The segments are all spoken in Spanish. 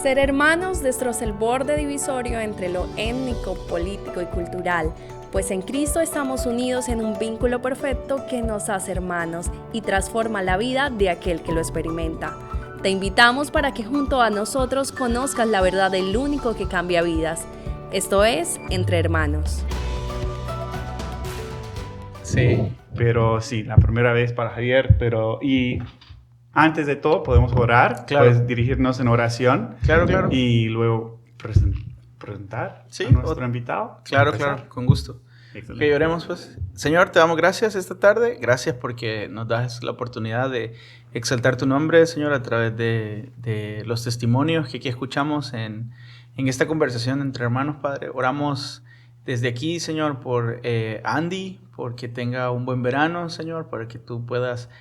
Ser hermanos destroza el borde divisorio entre lo étnico, político y cultural, pues en Cristo estamos unidos en un vínculo perfecto que nos hace hermanos y transforma la vida de aquel que lo experimenta. Te invitamos para que junto a nosotros conozcas la verdad del único que cambia vidas. Esto es Entre Hermanos. Sí, pero sí, la primera vez para Javier, y antes de todo podemos orar, claro. Puedes dirigirnos en oración. Claro. Y luego presentar a nuestro invitado. Claro, con gusto. Excelente. Que oremos pues. Señor, te damos gracias esta tarde. Gracias porque nos das la oportunidad de exaltar tu nombre, Señor, a través de los testimonios que aquí escuchamos en esta conversación entre hermanos, Padre. Oramos desde aquí, Señor, por Andy, porque tenga un buen verano, Señor, para que tú puedas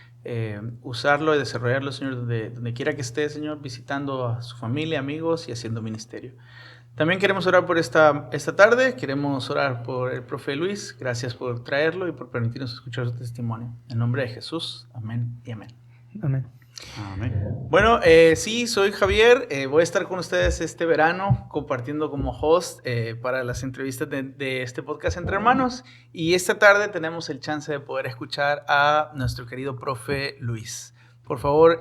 usarlo y desarrollarlo, Señor, donde quiera que esté, Señor, visitando a su familia, amigos y haciendo ministerio. También queremos orar por esta tarde, queremos orar por el profe Luis. Gracias por traerlo y por permitirnos escuchar su testimonio. En nombre de Jesús, amén y amén. Amén. Bueno, sí, soy Javier. Voy a estar con ustedes este verano compartiendo como host para las entrevistas de este podcast Entre Hermanos. Y esta tarde tenemos el chance de poder escuchar a nuestro querido profe Luis. Por favor,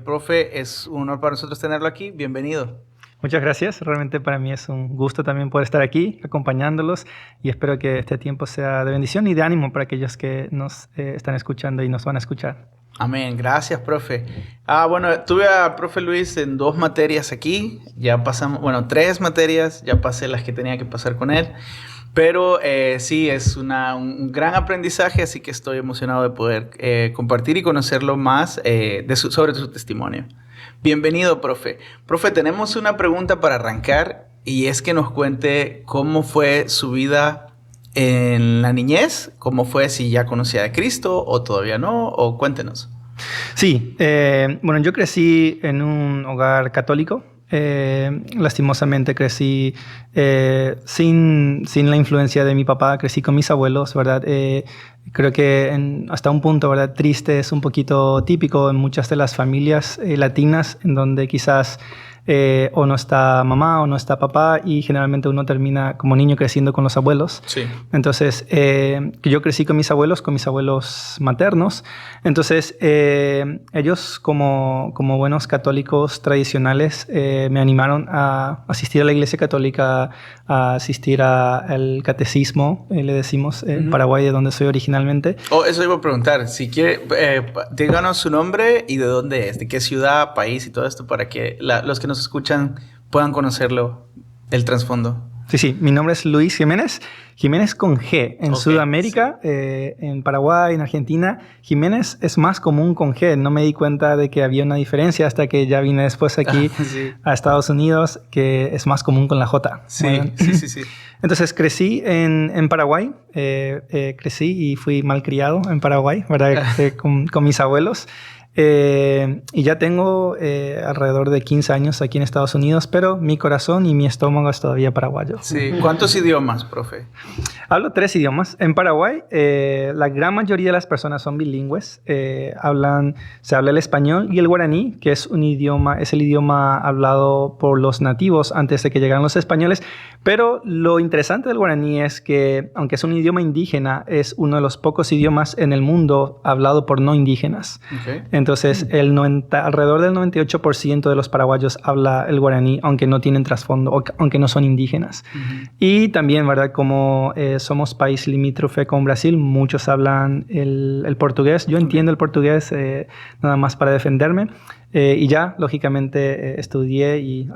profe, es un honor para nosotros tenerlo aquí. Bienvenido. Muchas gracias. Realmente para mí es un gusto también poder estar aquí acompañándolos y espero que este tiempo sea de bendición y de ánimo para aquellos que nos están escuchando y nos van a escuchar. Amén. Gracias, profe. Bueno, tuve a profe Luis en 2 materias aquí. Ya pasamos, 3 materias. Ya pasé las que tenía que pasar con él. Pero sí, es un gran aprendizaje, así que estoy emocionado de poder compartir y conocerlo más sobre su testimonio. Bienvenido, profe. Profe, tenemos una pregunta para arrancar y es que nos cuente cómo fue su vida en la niñez, cómo fue, si ya conocía a Cristo o todavía no, o cuéntenos. Sí, yo crecí en un hogar católico. Lastimosamente crecí sin la influencia de mi papá, crecí con mis abuelos, ¿verdad? Creo que hasta un punto, ¿verdad? Triste, es un poquito típico en muchas de las familias latinas en donde quizás o no está mamá o no está papá y generalmente uno termina como niño creciendo con los abuelos. Sí. Entonces, yo crecí con mis abuelos maternos. Entonces, ellos como buenos católicos tradicionales me animaron a asistir a la iglesia católica, a asistir al catecismo, le decimos, en Paraguay, de donde soy originalmente. Eso iba a preguntar. Si quiere, díganos su nombre y de dónde es, de qué ciudad, país y todo esto para que los que nos escuchan puedan conocerlo, el trasfondo. Sí, mi nombre es Luis Jiménez con G. En Sudamérica, sí. En Paraguay, en Argentina, Jiménez es más común con G. No me di cuenta de que había una diferencia hasta que ya vine después aquí sí. a Estados Unidos, que es más común con la J. Sí. Entonces crecí en Paraguay, crecí y fui malcriado en Paraguay, ¿verdad? con mis abuelos. Y ya tengo alrededor de 15 años aquí en Estados Unidos, pero mi corazón y mi estómago es todavía paraguayo. Sí. ¿Cuántos idiomas, profe? Hablo 3 idiomas. En Paraguay, la gran mayoría de las personas son bilingües. Se habla el español y el guaraní, que es el idioma hablado por los nativos antes de que llegaran los españoles. Pero lo interesante del guaraní es que, aunque es un idioma indígena, es uno de los pocos idiomas en el mundo hablado por no indígenas. Okay. Entonces, alrededor del 98% de los paraguayos habla el guaraní, aunque no tienen trasfondo, aunque no son indígenas. Uh-huh. Y también, ¿verdad? Como somos país limítrofe con Brasil, muchos hablan el portugués. Yo entiendo el portugués nada más para defenderme. Y ya, lógicamente, estudié y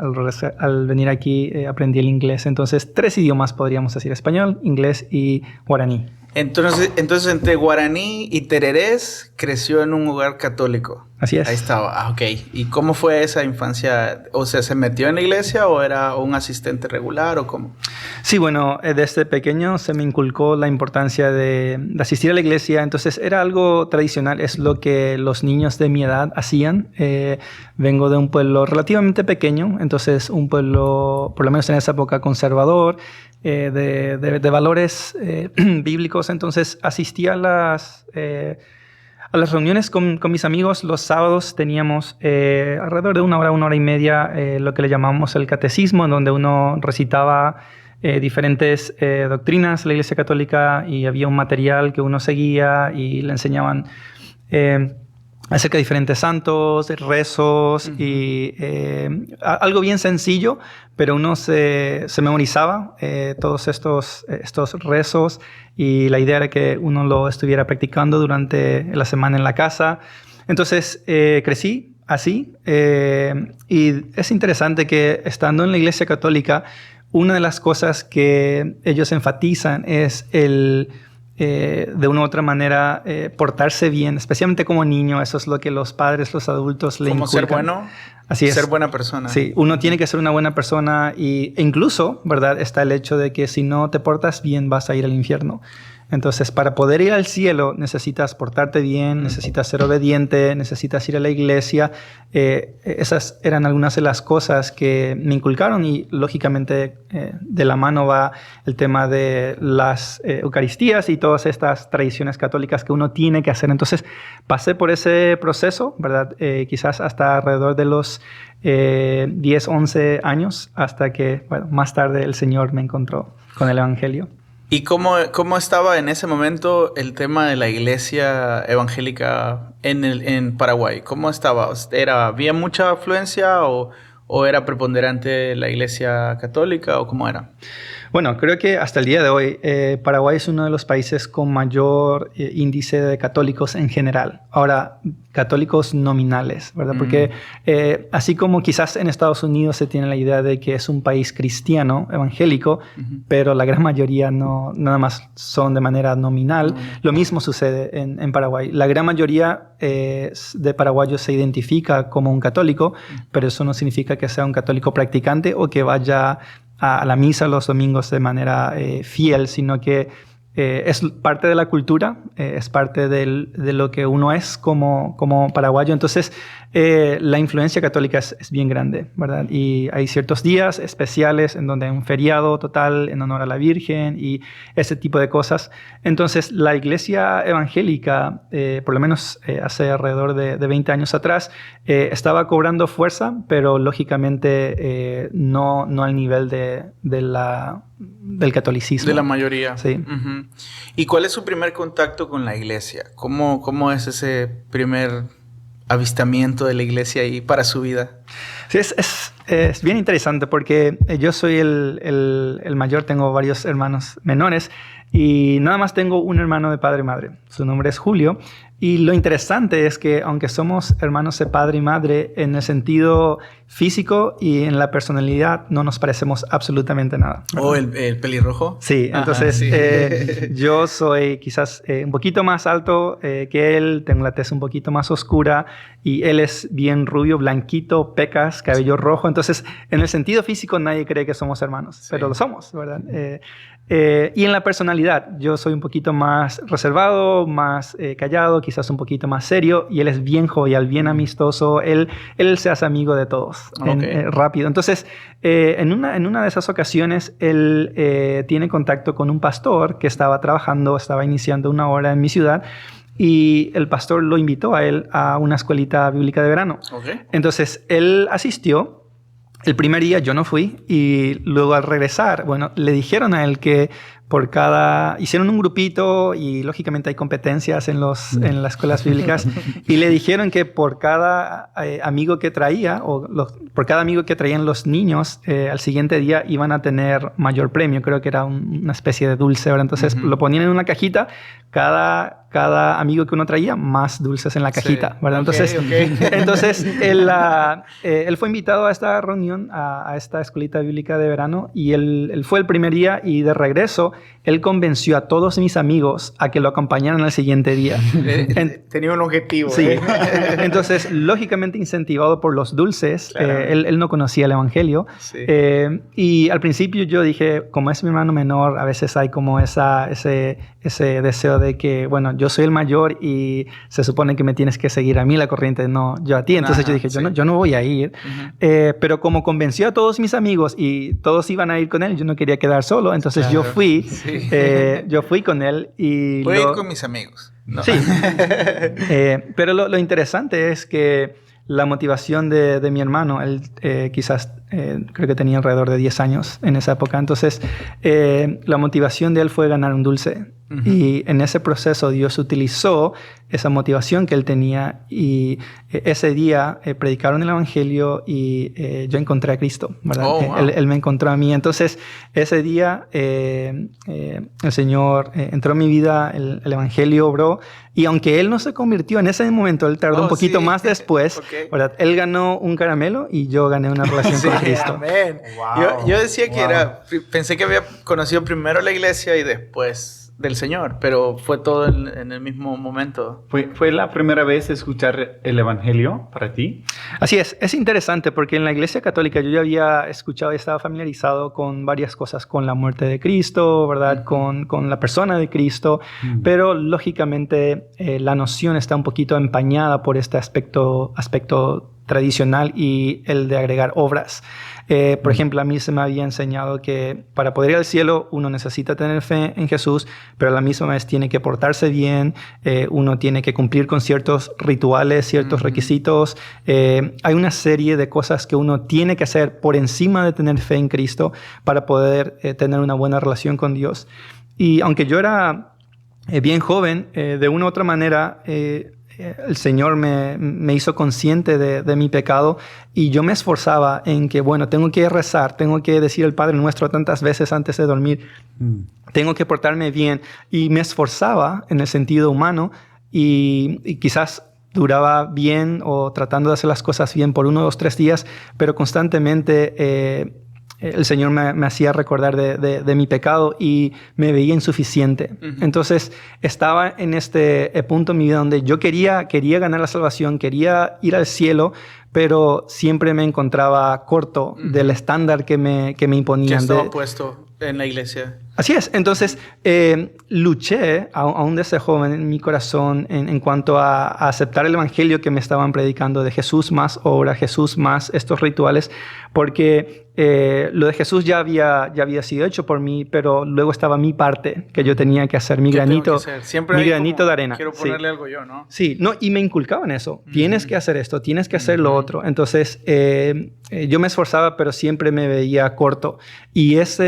al venir aquí aprendí el inglés. Entonces, 3 idiomas podríamos decir: español, inglés y guaraní. Entonces entre guaraní y tererés creció en un hogar católico. Así es. Ahí estaba. Ok. ¿Y cómo fue esa infancia? O sea, ¿se metió en la iglesia o era un asistente regular o cómo? Sí, bueno, desde pequeño se me inculcó la importancia de asistir a la iglesia. Entonces era algo tradicional, es lo que los niños de mi edad hacían. Vengo de un pueblo relativamente pequeño, entonces un pueblo, por lo menos en esa época, conservador, de valores bíblicos. Entonces asistía A las reuniones con mis amigos los sábados teníamos alrededor de 1 hora y media, lo que le llamamos el catecismo, en donde uno recitaba diferentes doctrinas de la Iglesia Católica y había un material que uno seguía y le enseñaban acerca de diferentes santos, rezos y algo bien sencillo, pero uno se memorizaba todos estos rezos y la idea era que uno lo estuviera practicando durante la semana en la casa. Entonces crecí así y es interesante que estando en la Iglesia Católica, una de las cosas que ellos enfatizan es de una u otra manera, portarse bien, especialmente como niño. Eso es lo que los padres, los adultos le inculcan. Como ser bueno, así es. Ser buena persona. Sí, uno tiene que ser una buena persona e incluso, ¿verdad? Está el hecho de que si no te portas bien vas a ir al infierno. Entonces, para poder ir al cielo necesitas portarte bien, necesitas ser obediente, necesitas ir a la iglesia. Esas eran algunas de las cosas que me inculcaron y lógicamente de la mano va el tema de las Eucaristías y todas estas tradiciones católicas que uno tiene que hacer. Entonces, pasé por ese proceso, ¿verdad? Quizás hasta alrededor de los 10, 11 años, hasta que, bueno, más tarde el Señor me encontró con el Evangelio. ¿Y cómo estaba en ese momento el tema de la iglesia evangélica en Paraguay? ¿Cómo estaba? ¿Había mucha afluencia o era preponderante la iglesia católica o cómo era? Bueno, creo que hasta el día de hoy Paraguay es uno de los países con mayor índice de católicos en general. Ahora, católicos nominales, ¿verdad? Porque así como quizás en Estados Unidos se tiene la idea de que es un país cristiano, evangélico, pero la gran mayoría no, nada más son de manera nominal, lo mismo sucede en Paraguay. La gran mayoría de paraguayos se identifica como un católico, pero eso no significa que sea un católico practicante o que vaya a la misa los domingos de manera fiel, sino que es parte de la cultura, es parte de lo que uno es como paraguayo. Entonces, la influencia católica es bien grande, ¿verdad? Y hay ciertos días especiales en donde hay un feriado total en honor a la Virgen y ese tipo de cosas. Entonces, la iglesia evangélica, por lo menos hace alrededor de 20 años atrás, estaba cobrando fuerza, pero lógicamente no al nivel del catolicismo. De la mayoría. Sí. Uh-huh. ¿Y cuál es su primer contacto con la iglesia? ¿Cómo es ese primer avistamiento de la iglesia ahí para su vida? Sí, es bien interesante porque yo soy el mayor, tengo varios hermanos menores y nada más tengo un hermano de padre y madre. Su nombre es Julio. Y lo interesante es que aunque somos hermanos de padre y madre, en el sentido físico y en la personalidad no nos parecemos absolutamente nada. ¿O el pelirrojo? Sí, entonces sí. Yo soy quizás un poquito más alto que él, tengo la tez un poquito más oscura y él es bien rubio, blanquito, pecas, cabello rojo. Entonces, en el sentido físico nadie cree que somos hermanos, sí, pero lo somos, ¿verdad? Y en la personalidad, yo soy un poquito más reservado, más callado, quizás un poquito más serio, y él es bien jovial, bien amistoso, él se hace amigo de todos, okay, rápido. Entonces, en una de esas ocasiones, él tiene contacto con un pastor que estaba iniciando una obra en mi ciudad, y el pastor lo invitó a él a una escuelita bíblica de verano. Okay. Entonces, él asistió. El primer día yo no fui y luego al regresar, bueno, le dijeron a él que hicieron un grupito y lógicamente hay competencias en las escuelas bíblicas y le dijeron que por cada amigo que traía por cada amigo que traían los niños, al siguiente día iban a tener mayor premio. Creo que era una especie de dulce, ¿verdad? Entonces lo ponían en una cajita, cada amigo que uno traía, más dulces en la cajita, sí, ¿verdad? Entonces él fue invitado a esta reunión, a esta escuelita bíblica de verano, y él fue el primer día y de regreso él convenció a todos mis amigos a que lo acompañaran al siguiente día. Tenía un objetivo. Sí. Entonces, lógicamente incentivado por los dulces, claro, él no conocía el Evangelio. Sí. Y al principio yo dije, como es mi hermano menor, a veces hay como ese deseo de que, bueno, yo soy el mayor y se supone que me tienes que seguir a mí la corriente, no yo a ti. Entonces yo dije, sí, yo no voy a ir. Pero como convenció a todos mis amigos y todos iban a ir con él, yo no quería quedar solo. Entonces claro, yo fui Sí. Yo fui con él y... Voy a ir con mis amigos. No. Sí. Pero lo interesante es que la motivación de mi hermano, él quizás creo que tenía alrededor de 10 años en esa época, entonces la motivación de él fue ganar un dulce. Uh-huh. Y en ese proceso Dios utilizó esa motivación que él tenía y ese día predicaron el Evangelio y yo encontré a Cristo, ¿verdad? Oh, wow. Él me encontró a mí. Entonces ese día el Señor entró en mi vida, el Evangelio obró y aunque él no se convirtió en ese momento, él tardó un poquito más después, okay. ¿Verdad? Él ganó un caramelo y yo gané una relación con Cristo. Amén. Wow. Yo decía que pensé que había conocido primero la iglesia y después del Señor, pero fue todo en el mismo momento. ¿Fue la primera vez escuchar el Evangelio para ti? Así es interesante porque en la Iglesia Católica yo ya había escuchado y estaba familiarizado con varias cosas, con la muerte de Cristo, ¿verdad? Uh-huh. Con la persona de Cristo, uh-huh. Pero lógicamente la noción está un poquito empañada por este aspecto tradicional y el de agregar obras. Por ejemplo, a mí se me había enseñado que para poder ir al cielo uno necesita tener fe en Jesús, pero a la misma vez tiene que portarse bien, uno tiene que cumplir con ciertos rituales, ciertos requisitos. Hay una serie de cosas que uno tiene que hacer por encima de tener fe en Cristo para poder tener una buena relación con Dios. Y aunque yo era bien joven, de una u otra manera... el Señor me hizo consciente de mi pecado y yo me esforzaba en que, bueno, tengo que rezar, tengo que decir el Padre Nuestro tantas veces antes de dormir, tengo que portarme bien y me esforzaba en el sentido humano y quizás duraba bien o tratando de hacer las cosas bien por 1, 2, 3 días, pero constantemente el Señor me hacía recordar de mi pecado y me veía insuficiente. Uh-huh. Entonces estaba en este punto en mi vida donde yo quería ganar la salvación, quería ir al cielo, pero siempre me encontraba corto uh-huh. del estándar que me imponían. Que estaba puesto en la iglesia. Así es. Entonces, luché aún desde joven en mi corazón en cuanto a aceptar el evangelio que me estaban predicando de Jesús más obra, Jesús más estos rituales, porque lo de Jesús ya había sido hecho por mí, pero luego estaba mi parte que yo tenía que hacer, mi granito de arena. Quiero ponerle algo yo, ¿no? Sí, no, y me inculcaban eso. Uh-huh. Tienes que hacer esto, tienes que hacer lo otro. Entonces, yo me esforzaba, pero siempre me veía corto. Y esa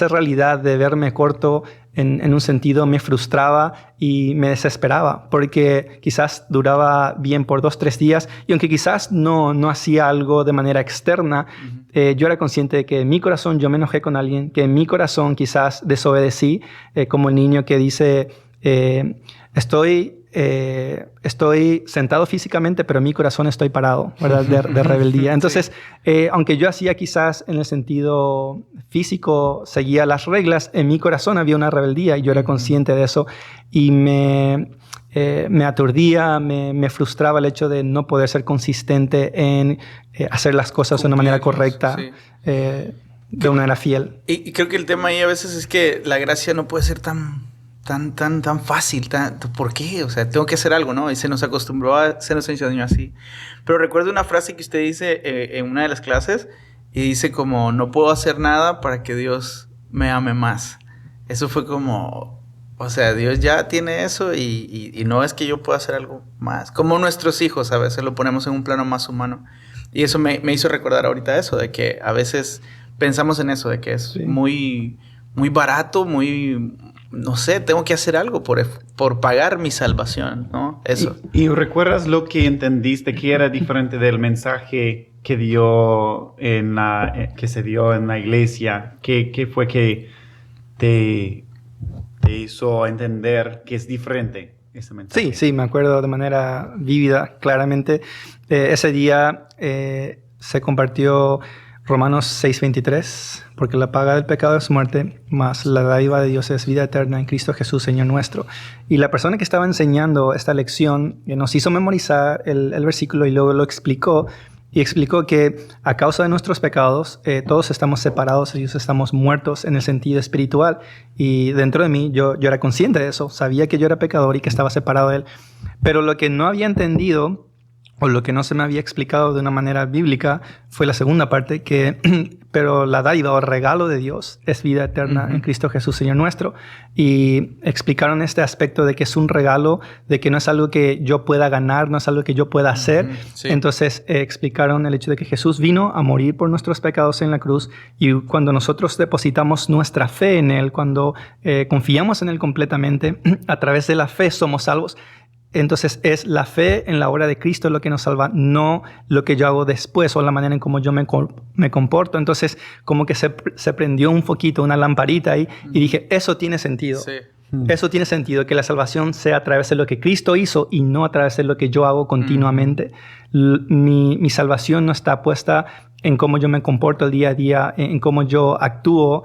realidad de verme corto en un sentido me frustraba y me desesperaba porque quizás duraba bien por 2, 3 días y aunque quizás no hacía algo de manera externa, uh-huh. Yo era consciente de que en mi corazón yo me enojé con alguien, que en mi corazón quizás desobedecí, como el niño que dice, estoy sentado físicamente, pero en mi corazón estoy parado, ¿verdad? De rebeldía. Entonces, aunque yo hacía quizás en el sentido físico, seguía las reglas, en mi corazón había una rebeldía y yo era consciente de eso y me aturdía, me frustraba el hecho de no poder ser consistente en hacer las cosas de una manera correcta, sí. De una manera fiel. Y creo que el tema ahí a veces es que la gracia no puede ser tan fácil, ¿por qué? O sea, tengo que hacer algo, ¿no? Y se nos enseñó así. Pero recuerdo una frase que usted dice en una de las clases y dice como, no puedo hacer nada para que Dios me ame más. Eso fue como, o sea, Dios ya tiene eso y no es que yo pueda hacer algo más. Como nuestros hijos a veces lo ponemos en un plano más humano. Y eso me hizo recordar ahorita eso, de que a veces pensamos en eso, de que es muy, muy barato, no sé, tengo que hacer algo por pagar mi salvación, ¿no? Eso. ¿Y recuerdas lo que entendiste que era diferente del mensaje que se dio en la iglesia? ¿Qué fue que te hizo entender que es diferente ese mensaje? Sí, me acuerdo de manera vívida, claramente. Ese día se compartió Romanos 6:23, porque la paga del pecado es muerte, mas la dádiva de Dios es vida eterna en Cristo Jesús, Señor nuestro. Y la persona que estaba enseñando esta lección nos hizo memorizar el versículo y luego lo explicó. Y explicó que a causa de nuestros pecados, todos estamos separados de Dios, estamos muertos en el sentido espiritual. Y dentro de mí, yo era consciente de eso, sabía que yo era pecador y que estaba separado de Él. Pero lo que no había entendido o lo que no se me había explicado de una manera bíblica, fue la segunda parte, pero la dádiva o regalo de Dios es vida eterna en Cristo Jesús, Señor nuestro. Y explicaron este aspecto de que es un regalo, de que no es algo que yo pueda ganar, no es algo que yo pueda hacer. Sí. Entonces explicaron el hecho de que Jesús vino a morir por nuestros pecados en la cruz, y cuando nosotros depositamos nuestra fe en Él, cuando confiamos en Él completamente, a través de la fe somos salvos. Entonces es la fe en la obra de Cristo lo que nos salva, no lo que yo hago después o la manera en cómo yo me comporto. Entonces como que se prendió un foquito, una lamparita ahí, y dije, eso tiene sentido. Sí. Eso tiene sentido, que la salvación sea a través de lo que Cristo hizo y no a través de lo que yo hago continuamente. Mi salvación no está puesta en cómo yo me comporto el día a día, en cómo yo actúo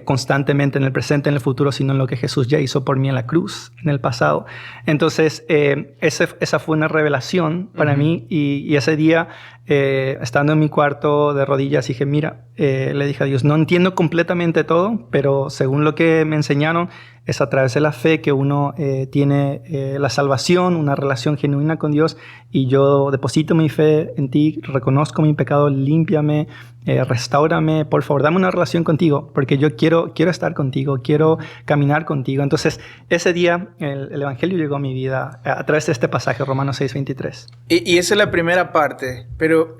constantemente en el presente, en el futuro, sino en lo que Jesús ya hizo por mí en la cruz, en el pasado. Entonces, esa fue una revelación para mí, y ese día, estando en mi cuarto de rodillas, dije, mira, le dije a Dios, no entiendo completamente todo, pero según lo que me enseñaron, es a través de la fe que uno tiene la salvación, una relación genuina con Dios, y yo deposito mi fe en ti, reconozco mi pecado, límpiame, restáurame, por favor, dame una relación contigo, porque yo quiero estar contigo, quiero caminar contigo. Entonces, ese día el Evangelio llegó a mi vida a través de este pasaje, Romanos 6:23. Y esa es la primera parte, pero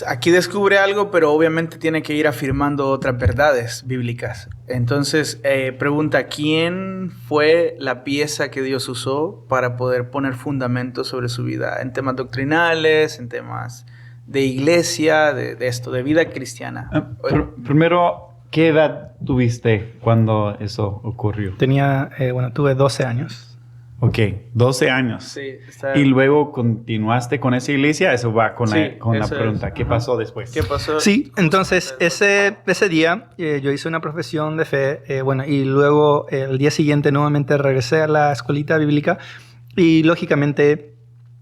aquí descubre algo, pero obviamente tiene que ir afirmando otras verdades bíblicas. Entonces, pregunta, ¿quién fue la pieza que Dios usó para poder poner fundamentos sobre su vida? En temas doctrinales, en temas de iglesia, de esto, de vida cristiana. Primero, ¿qué edad tuviste cuando eso ocurrió? Tuve 12 años. Ok, 12 años. Sí, ¿Y luego continuaste con esa iglesia? Eso va con Sí, la pregunta. ¿Qué pasó después? ¿Qué pasó? Sí, entonces ese día yo hice una profesión de fe, y luego el día siguiente nuevamente regresé a la escuelita bíblica, y lógicamente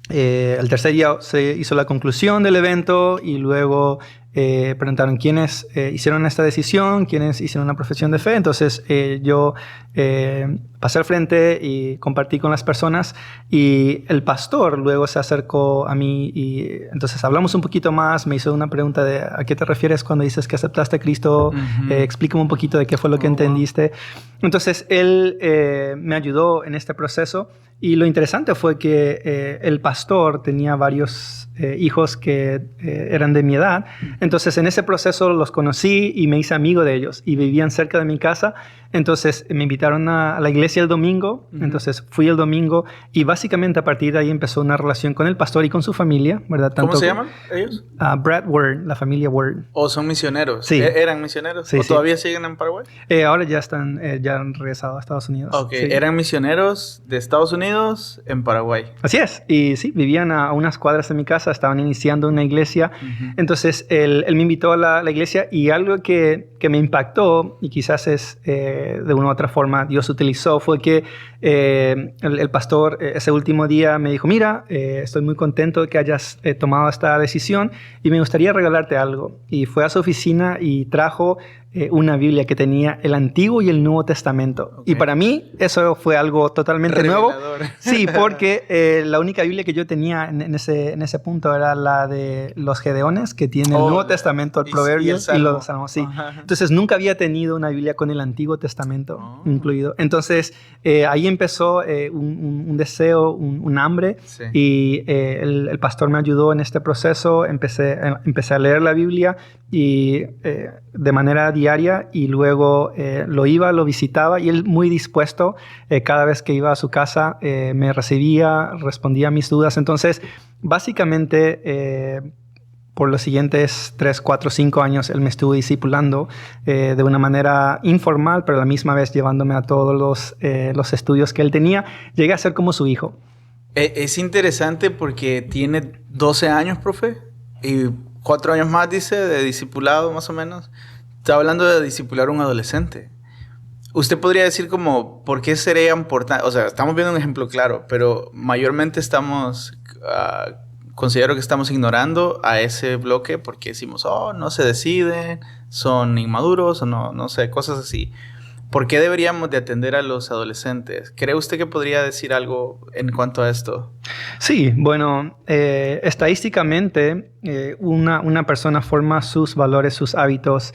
el tercer día se hizo la conclusión del evento, y luego preguntaron quiénes hicieron esta decisión, quiénes hicieron una profesión de fe. Entonces yo pasé al frente y compartí con las personas, y el pastor luego se acercó a mí, y entonces hablamos un poquito más. Me hizo una pregunta de ¿a qué te refieres cuando dices que aceptaste a Cristo? Explícame un poquito de qué fue lo que entendiste. Entonces él me ayudó en este proceso, y lo interesante fue que el pastor tenía varios hijos que eran de mi edad. Entonces en ese proceso los conocí y me hice amigo de ellos, y vivían cerca de mi casa. Entonces me invitaron a la iglesia el domingo. Entonces fui el domingo, y básicamente a partir de ahí empezó una relación con el pastor y con su familia, ¿verdad? ¿Cómo se llaman ellos? Brad Word, la familia Word. ¿O son misioneros? Sí. ¿Eran misioneros? Sí, ¿O sí. todavía siguen en Paraguay? Ahora ya han regresado a Estados Unidos. Ok, Sí. eran misioneros de Estados Unidos en Paraguay. Así es, y sí, vivían a unas cuadras de mi casa, estaban iniciando una iglesia. Entonces él me invitó a la iglesia, y algo que me impactó, y quizás es de una u otra forma Dios utilizó, fue que el pastor ese último día me dijo, mira, estoy muy contento de que hayas tomado esta decisión, y me gustaría regalarte algo. Y fue a su oficina y trajo una Biblia que tenía el Antiguo y el Nuevo Testamento. Okay. Y para mí eso fue algo totalmente Revelador. nuevo. Sí, porque la única Biblia que yo tenía en ese punto era la de los Gedeones, que tiene el Nuevo Testamento, el Proverbios y los Salmos. Sí. Entonces nunca había tenido una Biblia con el Antiguo Testamento incluido. Entonces ahí empezó un deseo, un hambre. Sí. Y el pastor me ayudó en este proceso. Empecé a leer la Biblia, y de manera diaria, y luego lo visitaba, y él muy dispuesto, cada vez que iba a su casa me recibía, respondía a mis dudas. Entonces básicamente por los siguientes 3, 4, 5 años él me estuvo discipulando de una manera informal, pero a la misma vez llevándome a todos los estudios que él tenía. Llegué a ser como su hijo. Es interesante porque tiene 12 años, profe, y 4 años más, dice, de discipulado más o menos. Está hablando de discipular a un adolescente. Usted podría decir como, ¿por qué sería importante? O sea, estamos viendo un ejemplo claro, pero mayormente considero que estamos ignorando a ese bloque porque decimos, no se deciden, son inmaduros, o no sé, cosas así. ¿Por qué deberíamos de atender a los adolescentes? ¿Cree usted que podría decir algo en cuanto a esto? Sí, bueno, estadísticamente una persona forma sus valores, sus hábitos,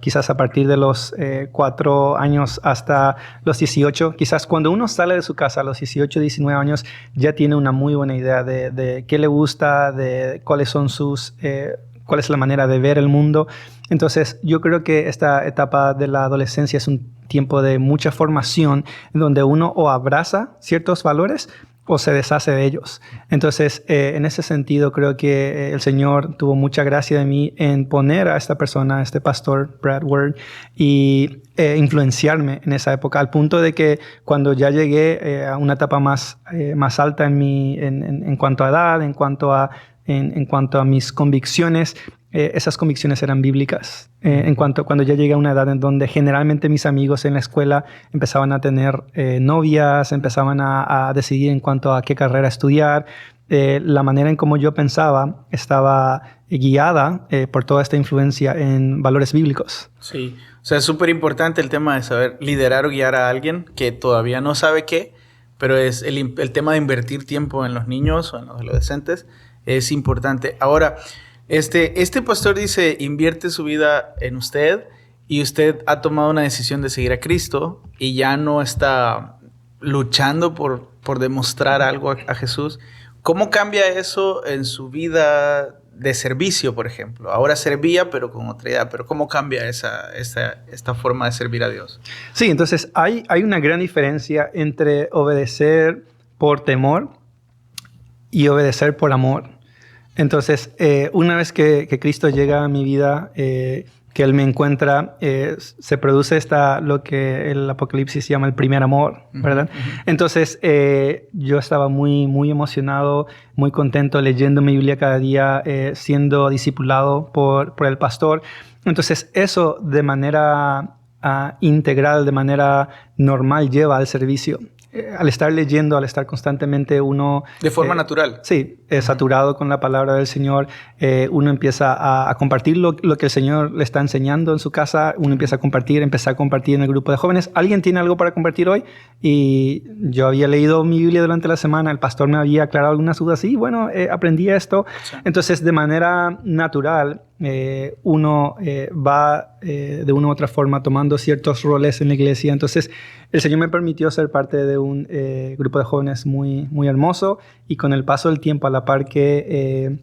quizás a partir de los 4 años hasta los 18. Quizás cuando uno sale de su casa a los 18, 19 años, ya tiene una muy buena idea de qué le gusta, de cuáles son cuál es la manera de ver el mundo. Entonces, yo creo que esta etapa de la adolescencia es un tiempo de mucha formación, donde uno o abraza ciertos valores o se deshace de ellos. Entonces, en ese sentido, creo que el Señor tuvo mucha gracia de mí en poner a esta persona, a este pastor, Brad Word, y influenciarme en esa época, al punto de que cuando ya llegué a una etapa más alta en cuanto a edad, en cuanto a mis convicciones, esas convicciones eran bíblicas. Cuando ya llegué a una edad en donde generalmente mis amigos en la escuela empezaban a tener novias, empezaban a decidir en cuanto a qué carrera estudiar, la manera en cómo yo pensaba estaba guiada por toda esta influencia en valores bíblicos. Sí, o sea, es súper importante el tema de saber liderar o guiar a alguien que todavía no sabe qué, pero es el tema de invertir tiempo en los niños o en los adolescentes es importante. Ahora, este pastor dice, invierte su vida en usted y usted ha tomado una decisión de seguir a Cristo y ya no está luchando por demostrar algo a Jesús. ¿Cómo cambia eso en su vida de servicio, por ejemplo? Ahora servía, pero con otra idea. Pero ¿cómo cambia esta forma de servir a Dios? Sí, entonces hay una gran diferencia entre obedecer por temor y obedecer por amor. Entonces, una vez que Cristo llega a mi vida, que Él me encuentra, se produce lo que el Apocalipsis llama el primer amor, ¿verdad? Entonces, yo estaba muy, muy emocionado, muy contento leyendo mi Biblia cada día, siendo discipulado por el pastor. Entonces, eso de manera integral, de manera normal, lleva al servicio. Al estar leyendo, al estar constantemente uno... De forma natural. Sí, saturado con la palabra del Señor, uno empieza a compartir lo que el Señor le está enseñando en su casa, uno empieza a compartir en el grupo de jóvenes. ¿Alguien tiene algo para compartir hoy? Y yo había leído mi Biblia durante la semana, el pastor me había aclarado algunas dudas y bueno, aprendí esto. Sí. Entonces, de manera natural, uno va de una u otra forma tomando ciertos roles en la iglesia. Entonces, el Señor me permitió ser parte de un grupo de jóvenes muy, muy hermoso y con el paso del tiempo, a la par que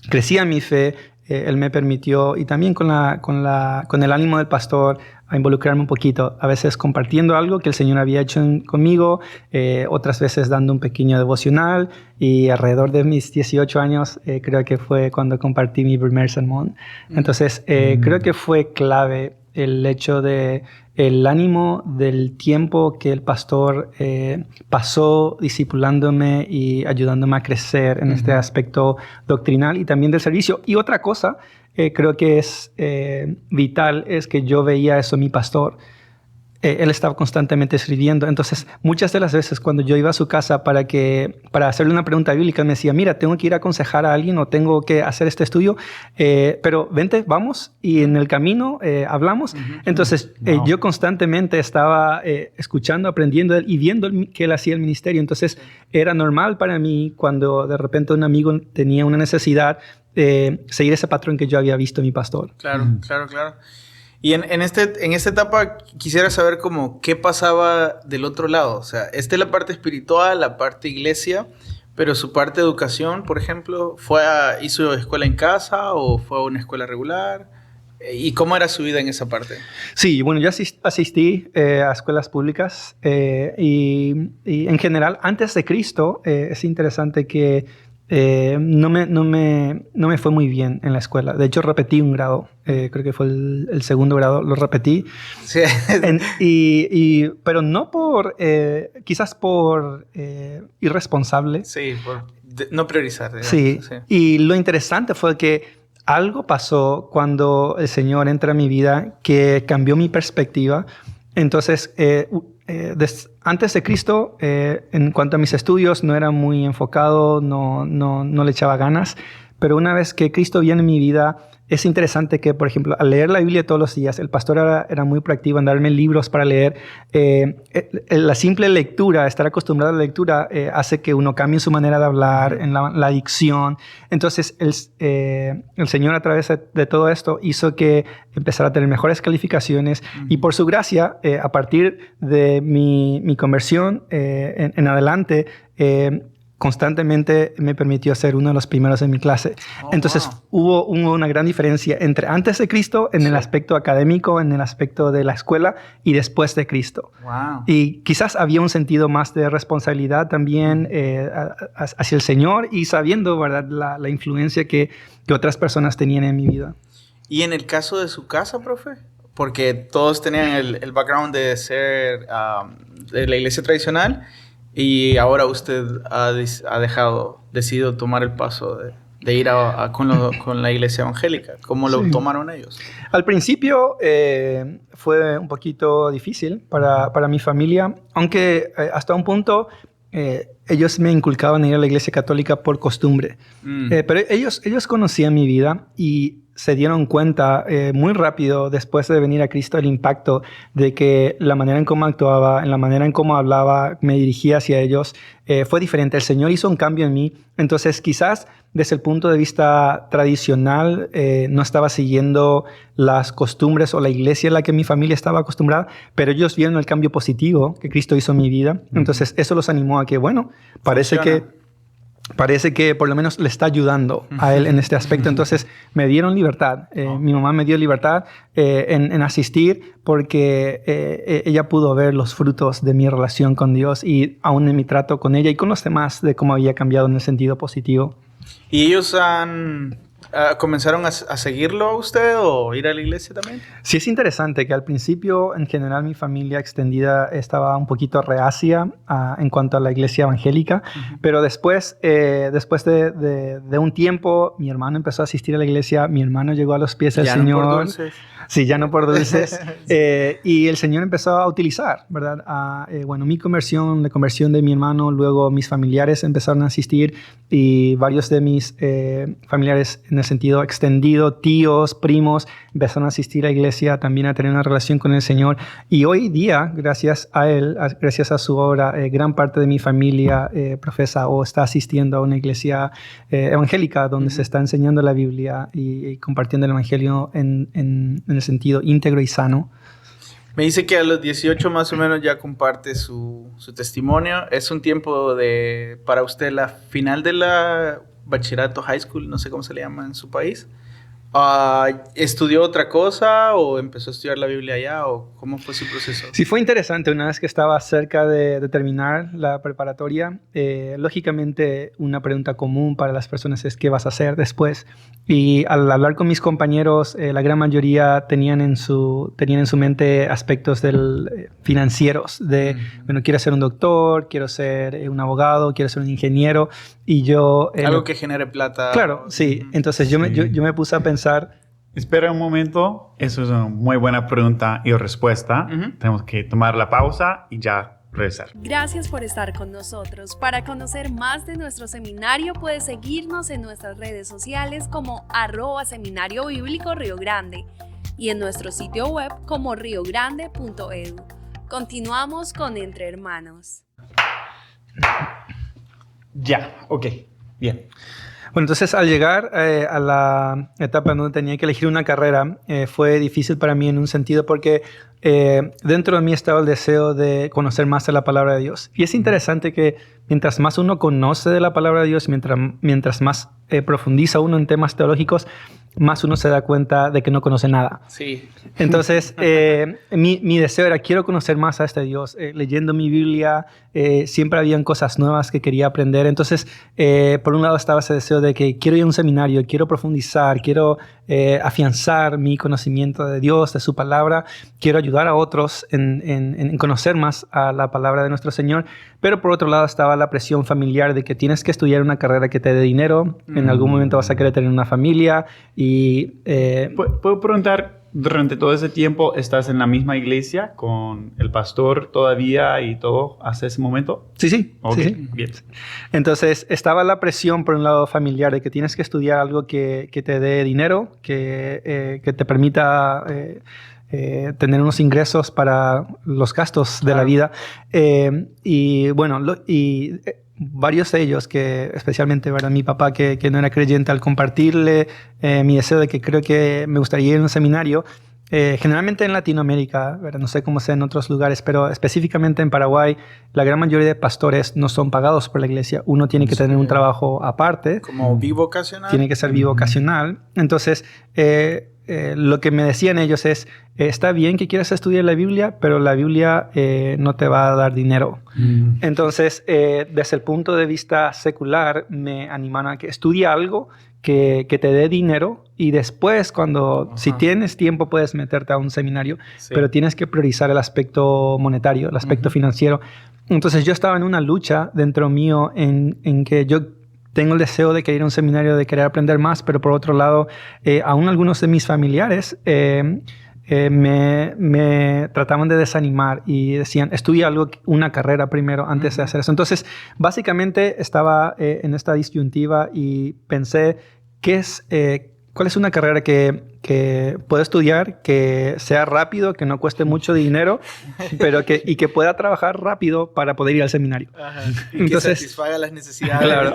crecía mi fe, Él me permitió, y también con el ánimo del pastor, a involucrarme un poquito, a veces compartiendo algo que el Señor había hecho conmigo, otras veces dando un pequeño devocional, y alrededor de mis 18 años creo que fue cuando compartí mi primer sermón. Entonces creo que fue clave el hecho de el ánimo del tiempo que el pastor pasó discipulándome y ayudándome a crecer en este aspecto doctrinal y también del servicio. Y otra cosa creo que es vital es que yo veía eso en mi pastor. Él estaba constantemente escribiendo. Entonces, muchas de las veces cuando yo iba a su casa para hacerle una pregunta bíblica, me decía, mira, tengo que ir a aconsejar a alguien o tengo que hacer este estudio, pero vente, vamos, y en el camino hablamos. Entonces, yo constantemente estaba escuchando, aprendiendo y viendo que él hacía el ministerio. Entonces, era normal para mí cuando de repente un amigo tenía una necesidad, seguir ese patrón que yo había visto en mi pastor. Claro. Y en esta etapa quisiera saber qué pasaba del otro lado. O sea, esta es la parte espiritual, la parte iglesia, pero su parte de educación, por ejemplo, ¿hizo escuela en casa o fue a una escuela regular? ¿Y cómo era su vida en esa parte? Sí, bueno, yo asistí a escuelas públicas y en general, antes de Cristo, es interesante que no me fue muy bien en la escuela. De hecho, repetí un grado. Creo que fue el segundo grado. Lo repetí. Sí. Pero no quizás por irresponsable. Sí, por no priorizar. Digamos. Sí. Y lo interesante fue que algo pasó cuando el Señor entra a mi vida que cambió mi perspectiva. Entonces, antes de Cristo, en cuanto a mis estudios, no era muy enfocado, no le echaba ganas. pero una vez que Cristo viene en mi vida, es interesante que, por ejemplo, al leer la Biblia todos los días, el pastor era muy proactivo en darme libros para leer. La simple lectura, estar acostumbrado a la lectura, hace que uno cambie su manera de hablar, en la dicción. Entonces, el Señor, a través de todo esto, hizo que empezara a tener mejores calificaciones. Y por su gracia, a partir de mi conversión en adelante, constantemente me permitió ser uno de los primeros en mi clase. Entonces hubo una gran diferencia entre antes de Cristo en el aspecto académico, en el aspecto de la escuela, y después de Cristo. Wow. Y quizás había un sentido más de responsabilidad también hacia el Señor, y sabiendo, ¿verdad?, la influencia que otras personas tenían en mi vida. ¿Y en el caso de su casa, profe? Porque todos tenían el background de ser de la iglesia tradicional, y ahora usted ha decidido tomar el paso de ir con la iglesia evangélica. ¿Cómo lo tomaron ellos? Al principio fue un poquito difícil para mi familia, aunque hasta un punto ellos me inculcaban ir a la iglesia católica por costumbre. Pero ellos conocían mi vida y se dieron cuenta muy rápido, después de venir a Cristo, el impacto de que la manera en cómo actuaba, en la manera en cómo hablaba, me dirigía hacia ellos, fue diferente. El Señor hizo un cambio en mí. Entonces, quizás desde el punto de vista tradicional, no estaba siguiendo las costumbres o la iglesia en la que mi familia estaba acostumbrada, pero ellos vieron el cambio positivo que Cristo hizo en mi vida. Entonces, eso los animó a que, bueno, parece que por lo menos le está ayudando a él en este aspecto. Entonces me dieron libertad. Mi mamá me dio libertad en asistir, porque ella pudo ver los frutos de mi relación con Dios, y aún en mi trato con ella y con los demás, de cómo había cambiado en el sentido positivo. ¿Y ellos comenzaron a seguirlo a usted o ir a la iglesia también? Sí, es interesante que al principio, en general, mi familia extendida estaba un poquito reacia en cuanto a la iglesia evangélica, pero después de un tiempo, mi hermano empezó a asistir a la iglesia, mi hermano llegó a los pies del Señor. Ya no por dulces. Sí, ya no por dulces. Y el Señor empezó a utilizar, ¿verdad? Mi conversión, la conversión de mi hermano, luego mis familiares empezaron a asistir, y varios de mis familiares en el sentido extendido, tíos, primos, empezaron a asistir a la iglesia, también a tener una relación con el Señor. Y hoy día, gracias a él, gracias a su obra, gran parte de mi familia profesa o está asistiendo a una iglesia evangélica donde se está enseñando la Biblia y compartiendo el evangelio en el sentido íntegro y sano. Me dice que a los 18 más o menos ya comparte su testimonio. Es un tiempo para usted la final de la bachillerato, high school, no sé cómo se le llama en su país. ¿Estudió otra cosa o empezó a estudiar la Biblia allá, o cómo fue su proceso? Sí, fue interesante. Una vez que estaba cerca de terminar la preparatoria, lógicamente una pregunta común para las personas es ¿qué vas a hacer después? Y al hablar con mis compañeros, la gran mayoría tenían en su mente aspectos financieros, bueno, quiero ser un doctor, quiero ser un abogado, quiero ser un ingeniero, y yo... algo que genere plata. Claro, sí. Entonces yo me puse a pensar... Espera un momento. Eso es una muy buena pregunta y respuesta. Tenemos que tomar la pausa y ya regresar. Gracias por estar con nosotros. Para conocer más de nuestro seminario, puedes seguirnos en nuestras redes sociales como @Seminario Bíblico Río Grande y en nuestro sitio web como riogrande.edu. Continuamos con Entre Hermanos. Ya, ok, bien. Bueno, entonces al llegar a la etapa donde tenía que elegir una carrera, fue difícil para mí en un sentido porque dentro de mí estaba el deseo de conocer más de la palabra de Dios. Y es interesante que mientras más uno conoce de la palabra de Dios, mientras más profundiza uno en temas teológicos, más uno se da cuenta de que no conoce nada. Sí. Entonces, mi deseo era, quiero conocer más a este Dios. Leyendo mi Biblia, siempre habían cosas nuevas que quería aprender. Entonces, por un lado estaba ese deseo de que quiero ir a un seminario, quiero profundizar, quiero afianzar mi conocimiento de Dios, de su palabra. Quiero ayudar a otros en conocer más a la palabra de nuestro Señor. Pero por otro lado estaba la presión familiar de que tienes que estudiar una carrera que te dé dinero. En algún momento vas a querer tener una familia. Y, ¿Puedo preguntar durante todo ese tiempo estás en la misma iglesia con el pastor todavía y todo hasta ese momento? Sí. Ok, sí. bien. Entonces estaba la presión por un lado familiar de que tienes que estudiar algo que te dé dinero, que te permita tener unos ingresos para los gastos de la vida. Y bueno, varios de ellos, que especialmente, ¿verdad?, mi papá, que no era creyente, al compartirle mi deseo de que creo que me gustaría ir a un seminario, generalmente en Latinoamérica, ¿verdad?, no sé cómo sea en otros lugares, pero específicamente en Paraguay, la gran mayoría de pastores no son pagados por la iglesia. Uno tiene que tener un trabajo aparte. Como bivocacional. Tiene que ser bivocacional. Entonces, lo que me decían ellos es, está bien que quieras estudiar la Biblia, pero la Biblia no te va a dar dinero. Entonces, desde el punto de vista secular, me animaron a que estudie algo que te dé dinero y después, si tienes tiempo, puedes meterte a un seminario, pero tienes que priorizar el aspecto monetario, el aspecto financiero. Entonces, yo estaba en una lucha dentro mío en que yo tengo el deseo de querer ir a un seminario, de querer aprender más, pero por otro lado, aún algunos de mis familiares me trataban de desanimar y decían, estudia una carrera primero antes de hacer eso. Entonces, básicamente estaba en esta disyuntiva y pensé, ¿cuál es una carrera que pueda estudiar, que sea rápido, que no cueste mucho dinero, pero y que pueda trabajar rápido para poder ir al seminario? Ajá. Y entonces, que satisfaga las necesidades. Claro.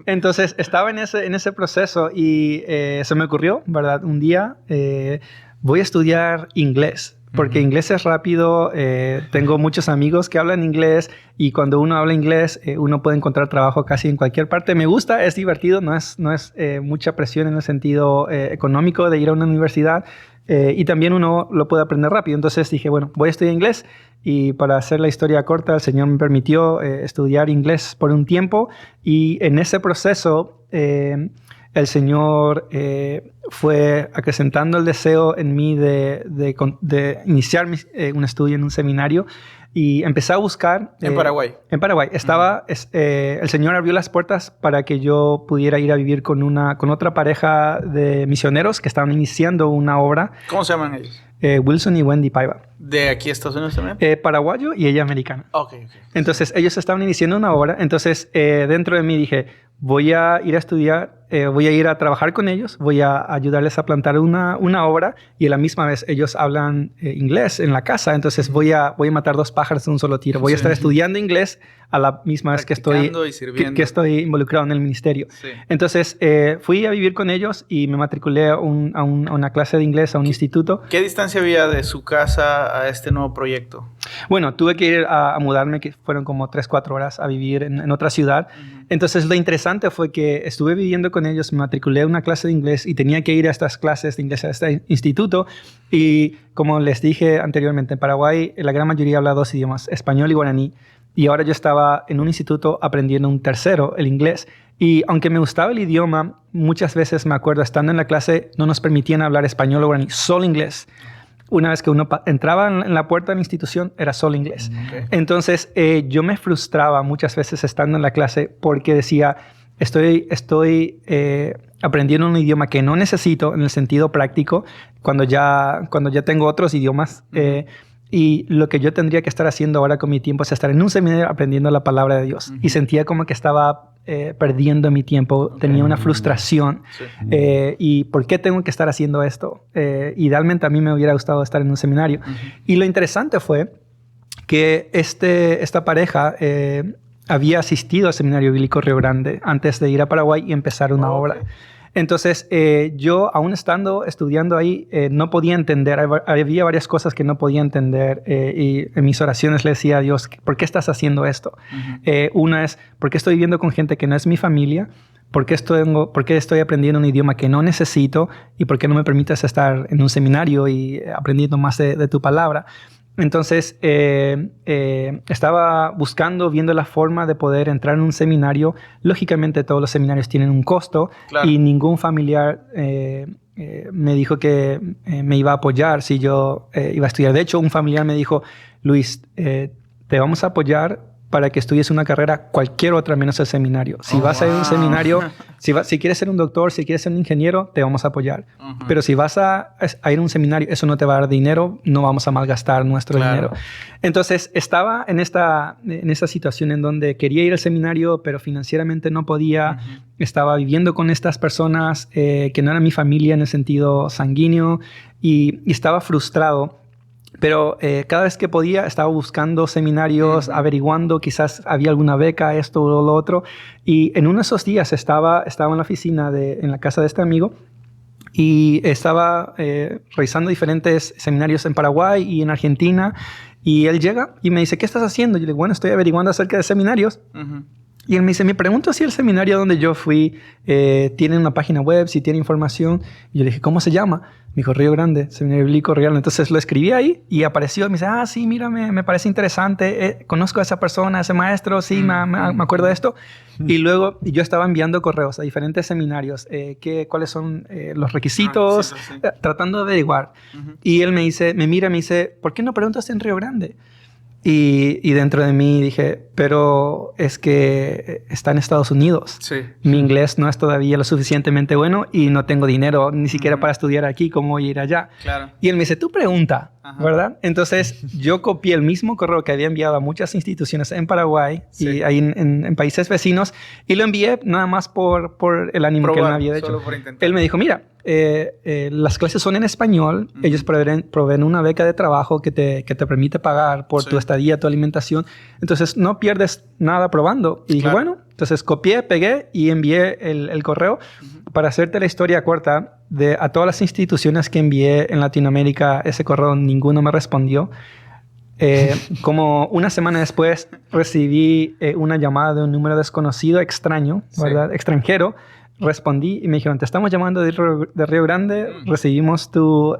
Entonces, estaba en ese proceso y se me ocurrió, ¿verdad? Un día voy a estudiar inglés, porque inglés es rápido. Tengo muchos amigos que hablan inglés y cuando uno habla inglés, uno puede encontrar trabajo casi en cualquier parte. Me gusta, es divertido, no es mucha presión en el sentido económico de ir a una universidad y también uno lo puede aprender rápido. Entonces dije, bueno, voy a estudiar inglés y para hacer la historia corta, el Señor me permitió estudiar inglés por un tiempo y en ese proceso el Señor fue acrecentando el deseo en mí de iniciar un estudio en un seminario y empecé a buscar... ¿En Paraguay? En Paraguay. El Señor abrió las puertas para que yo pudiera ir a vivir con otra pareja de misioneros que estaban iniciando una obra. ¿Cómo se llaman ellos? Wilson y Wendy Paiva. ¿De aquí a Estados Unidos también? Paraguayo y ella americana. Okay. Entonces, ellos estaban iniciando una obra. Entonces, dentro de mí dije, voy a ir a estudiar, voy a ir a trabajar con ellos, voy a ayudarles a plantar una obra y a la misma vez ellos hablan inglés en la casa. Entonces, voy a matar dos pájaros de un solo tiro. Voy a estar estudiando inglés a la misma vez que estoy involucrado en el ministerio. Sí. Entonces, fui a vivir con ellos y me matriculé a una clase de inglés, a un instituto. ¿Qué distancia había de su casa a este nuevo proyecto? Bueno, tuve que ir a mudarme, que fueron como 3-4 horas a vivir en otra ciudad. Entonces, lo interesante fue que estuve viviendo con ellos, me matriculé a una clase de inglés y tenía que ir a estas clases de inglés, a este instituto. Y como les dije anteriormente, en Paraguay la gran mayoría habla 2 idiomas, español y guaraní. Y ahora yo estaba en un instituto aprendiendo un tercero, el inglés. Y aunque me gustaba el idioma, muchas veces me acuerdo, estando en la clase, no nos permitían hablar español o guaraní, solo inglés. Una vez que uno entraba en la puerta de la institución, era solo inglés. Okay. Entonces, yo me frustraba muchas veces estando en la clase porque decía, estoy aprendiendo un idioma que no necesito en el sentido práctico cuando ya tengo otros idiomas. Y lo que yo tendría que estar haciendo ahora con mi tiempo es estar en un seminario aprendiendo la palabra de Dios. Y sentía como que estaba perdiendo mi tiempo. Tenía una frustración. Sí. ¿Y por qué tengo que estar haciendo esto? Idealmente a mí me hubiera gustado estar en un seminario. Y lo interesante fue que esta pareja había asistido al Seminario Bíblico Río Grande antes de ir a Paraguay y empezar una obra. Entonces, yo, aún estudiando ahí, no podía entender. Había varias cosas que no podía entender. Y en mis oraciones le decía a Dios, ¿por qué estás haciendo esto? Una es, ¿por qué estoy viviendo con gente que no es mi familia? ¿Por qué estoy aprendiendo un idioma que no necesito? ¿Y por qué no me permites estar en un seminario y aprendiendo más de tu palabra? Entonces, estaba viendo la forma de poder entrar en un seminario. Lógicamente, todos los seminarios tienen un costo. Claro. Y ningún familiar me dijo que me iba a apoyar si yo iba a estudiar. De hecho, un familiar me dijo, Luis, te vamos a apoyar para que estudies una carrera, cualquier otra menos el seminario. Si vas a ir a un seminario, si quieres ser un doctor, si quieres ser un ingeniero, te vamos a apoyar. Pero si vas a ir a un seminario, eso no te va a dar dinero, no vamos a malgastar nuestro dinero. Entonces, estaba en esta situación en donde quería ir al seminario, pero financieramente no podía. Estaba viviendo con estas personas que no eran mi familia en el sentido sanguíneo y estaba frustrado. Pero cada vez que podía estaba buscando seminarios, averiguando, quizás había alguna beca, esto o lo otro. Y en uno de esos días estaba en la oficina, en la casa de este amigo, y estaba revisando diferentes seminarios en Paraguay y en Argentina. Y él llega y me dice, ¿qué estás haciendo? Yo le digo, bueno, estoy averiguando acerca de seminarios. Y él me dice, me pregunto si el seminario donde yo fui tiene una página web, si tiene información. Y yo le dije, ¿cómo se llama? Me dijo, Río Grande, Seminario Bíblico Río Grande. Entonces lo escribí ahí y apareció. Me dice, sí, mira, me parece interesante. Conozco a esa persona, a ese maestro, sí, me acuerdo de esto. Y luego yo estaba enviando correos a diferentes seminarios. ¿Cuáles son los requisitos? Tratando de averiguar. Y él me mira y me dice, ¿por qué no preguntas en Río Grande? Y dentro de mí dije, pero es que está en Estados Unidos. Sí. Mi inglés no es todavía lo suficientemente bueno y no tengo dinero ni siquiera para estudiar aquí. ¿Cómo voy a ir allá? Claro. Y él me dice, tú pregunta, ¿verdad? Entonces yo copié el mismo correo que había enviado a muchas instituciones en Paraguay y ahí en países vecinos y lo envié nada más por el ánimo que él me había hecho. Él me dijo, mira, las clases son en español, ellos proveen una beca de trabajo que te permite pagar por tu estadía, tu alimentación, entonces no pierdes nada probando. Y dije, bueno, entonces copié, pegué y envié el correo. Para hacerte la historia corta, a todas las instituciones que envié en Latinoamérica, ese correo ninguno me respondió. Como una semana después recibí una llamada de un número desconocido, extraño, ¿verdad? Extranjero. Respondí y me dijeron, te estamos llamando de Río Grande, recibimos tu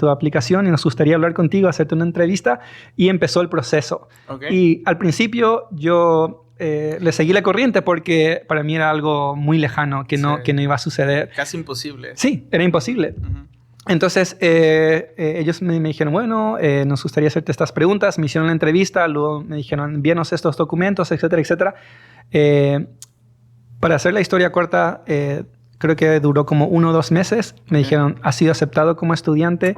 aplicación y nos gustaría hablar contigo, hacerte una entrevista. Y empezó el proceso. Y al principio yo le seguí la corriente porque para mí era algo muy lejano, que no iba a suceder. Casi imposible. Sí, era imposible. Entonces ellos me dijeron, bueno, nos gustaría hacerte estas preguntas. Me hicieron la entrevista, luego me dijeron, envíanos estos documentos, etcétera, etcétera. Para hacer la historia corta, creo que duró como 1 o 2 meses. Me dijeron, has sido aceptado como estudiante.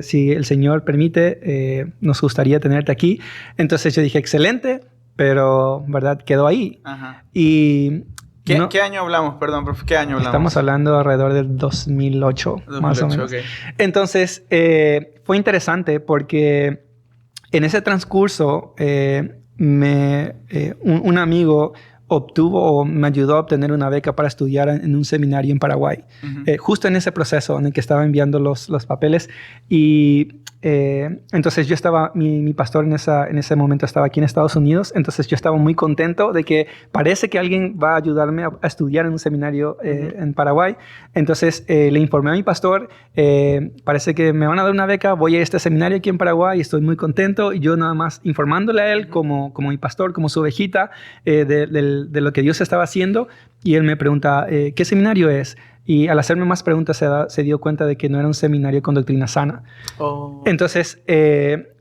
Si el Señor permite, nos gustaría tenerte aquí. Entonces yo dije, excelente, pero ¿verdad? Quedó ahí. Y ¿Qué año hablamos? Perdón, profe, ¿qué año hablamos? Estamos hablando alrededor del 2008, más o menos. Entonces, fue interesante porque en ese transcurso, un amigo obtuvo o me ayudó a obtener una beca para estudiar en un seminario en Paraguay. Justo en ese proceso en el que estaba enviando los papeles. Y entonces yo estaba, mi pastor en ese momento estaba aquí en Estados Unidos. Entonces yo estaba muy contento de que parece que alguien va a ayudarme a estudiar en un seminario en Paraguay. Entonces le informé a mi pastor, parece que me van a dar una beca, voy a este seminario aquí en Paraguay y estoy muy contento. Y yo nada más informándole a él como mi pastor, como su ovejita, de lo que Dios estaba haciendo. Y él me pregunta, ¿qué seminario es? Y al hacerme más preguntas se dio cuenta de que no era un seminario con doctrina sana. Entonces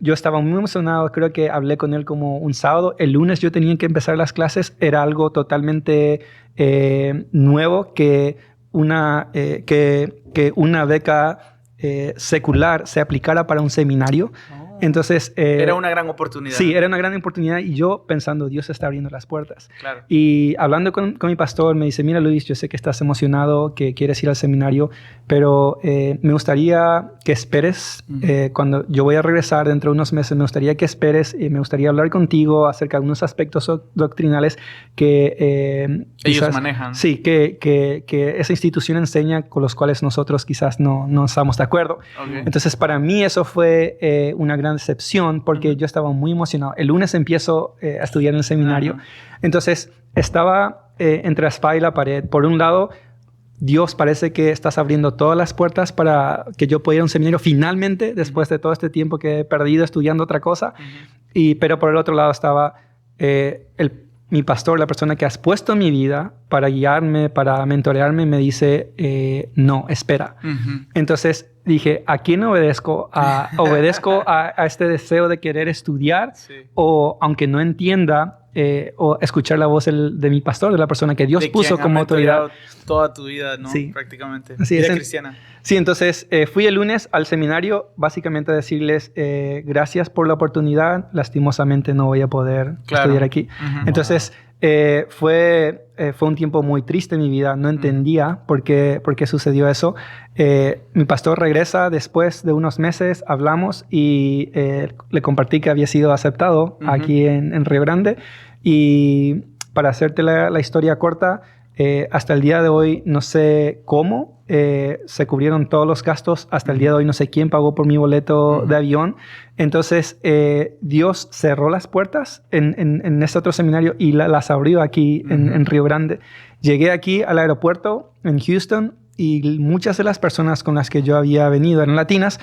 yo estaba muy emocionado. Creo que hablé con él como un sábado. El lunes yo tenía que empezar las clases. Era algo totalmente nuevo que una beca secular se aplicara para un seminario. Entonces, era una gran oportunidad. Sí, era una gran oportunidad y yo pensando, Dios está abriendo las puertas. Claro. Y hablando con mi pastor, me dice, mira Luis, yo sé que estás emocionado, que quieres ir al seminario, pero me gustaría que esperes. Cuando yo voy a regresar dentro de unos meses, me gustaría que esperes y me gustaría hablar contigo acerca de unos aspectos doctrinales que ellos manejan. Sí, que esa institución enseña con los cuales nosotros quizás no estamos de acuerdo. Entonces, para mí eso fue una gran decepción porque yo estaba muy emocionado. El lunes empiezo a estudiar en el seminario. Entonces, estaba entre la espada y la pared. Por un lado, Dios parece que estás abriendo todas las puertas para que yo pueda ir a un seminario finalmente, después de todo este tiempo que he perdido estudiando otra cosa. Pero por el otro lado estaba mi pastor, la persona que has puesto en mi vida para guiarme, para mentorearme, me dice, no, espera. Entonces dije, ¿a quién obedezco? ¿Obedezco a este deseo de querer estudiar? Sí. O aunque no entienda, o escuchar la voz de mi pastor, de la persona que Dios puso como autoridad. Toda tu vida, ¿no? Sí. Prácticamente. Así vida es. cristiana. Sí, entonces fui el lunes al seminario básicamente a decirles gracias por la oportunidad, lastimosamente no voy a poder estudiar aquí. Entonces fue un tiempo muy triste en mi vida, no entendía por qué sucedió eso. Mi pastor regresa después de unos meses, hablamos y le compartí que había sido aceptado aquí en Río Grande. Y para hacerte la historia corta, hasta el día de hoy no sé cómo se cubrieron todos los gastos. Hasta el día de hoy no sé quién pagó por mi boleto de avión. Entonces Dios cerró las puertas en este otro seminario y las abrió aquí en Río Grande. Llegué aquí al aeropuerto en Houston y muchas de las personas con las que yo había venido eran latinas.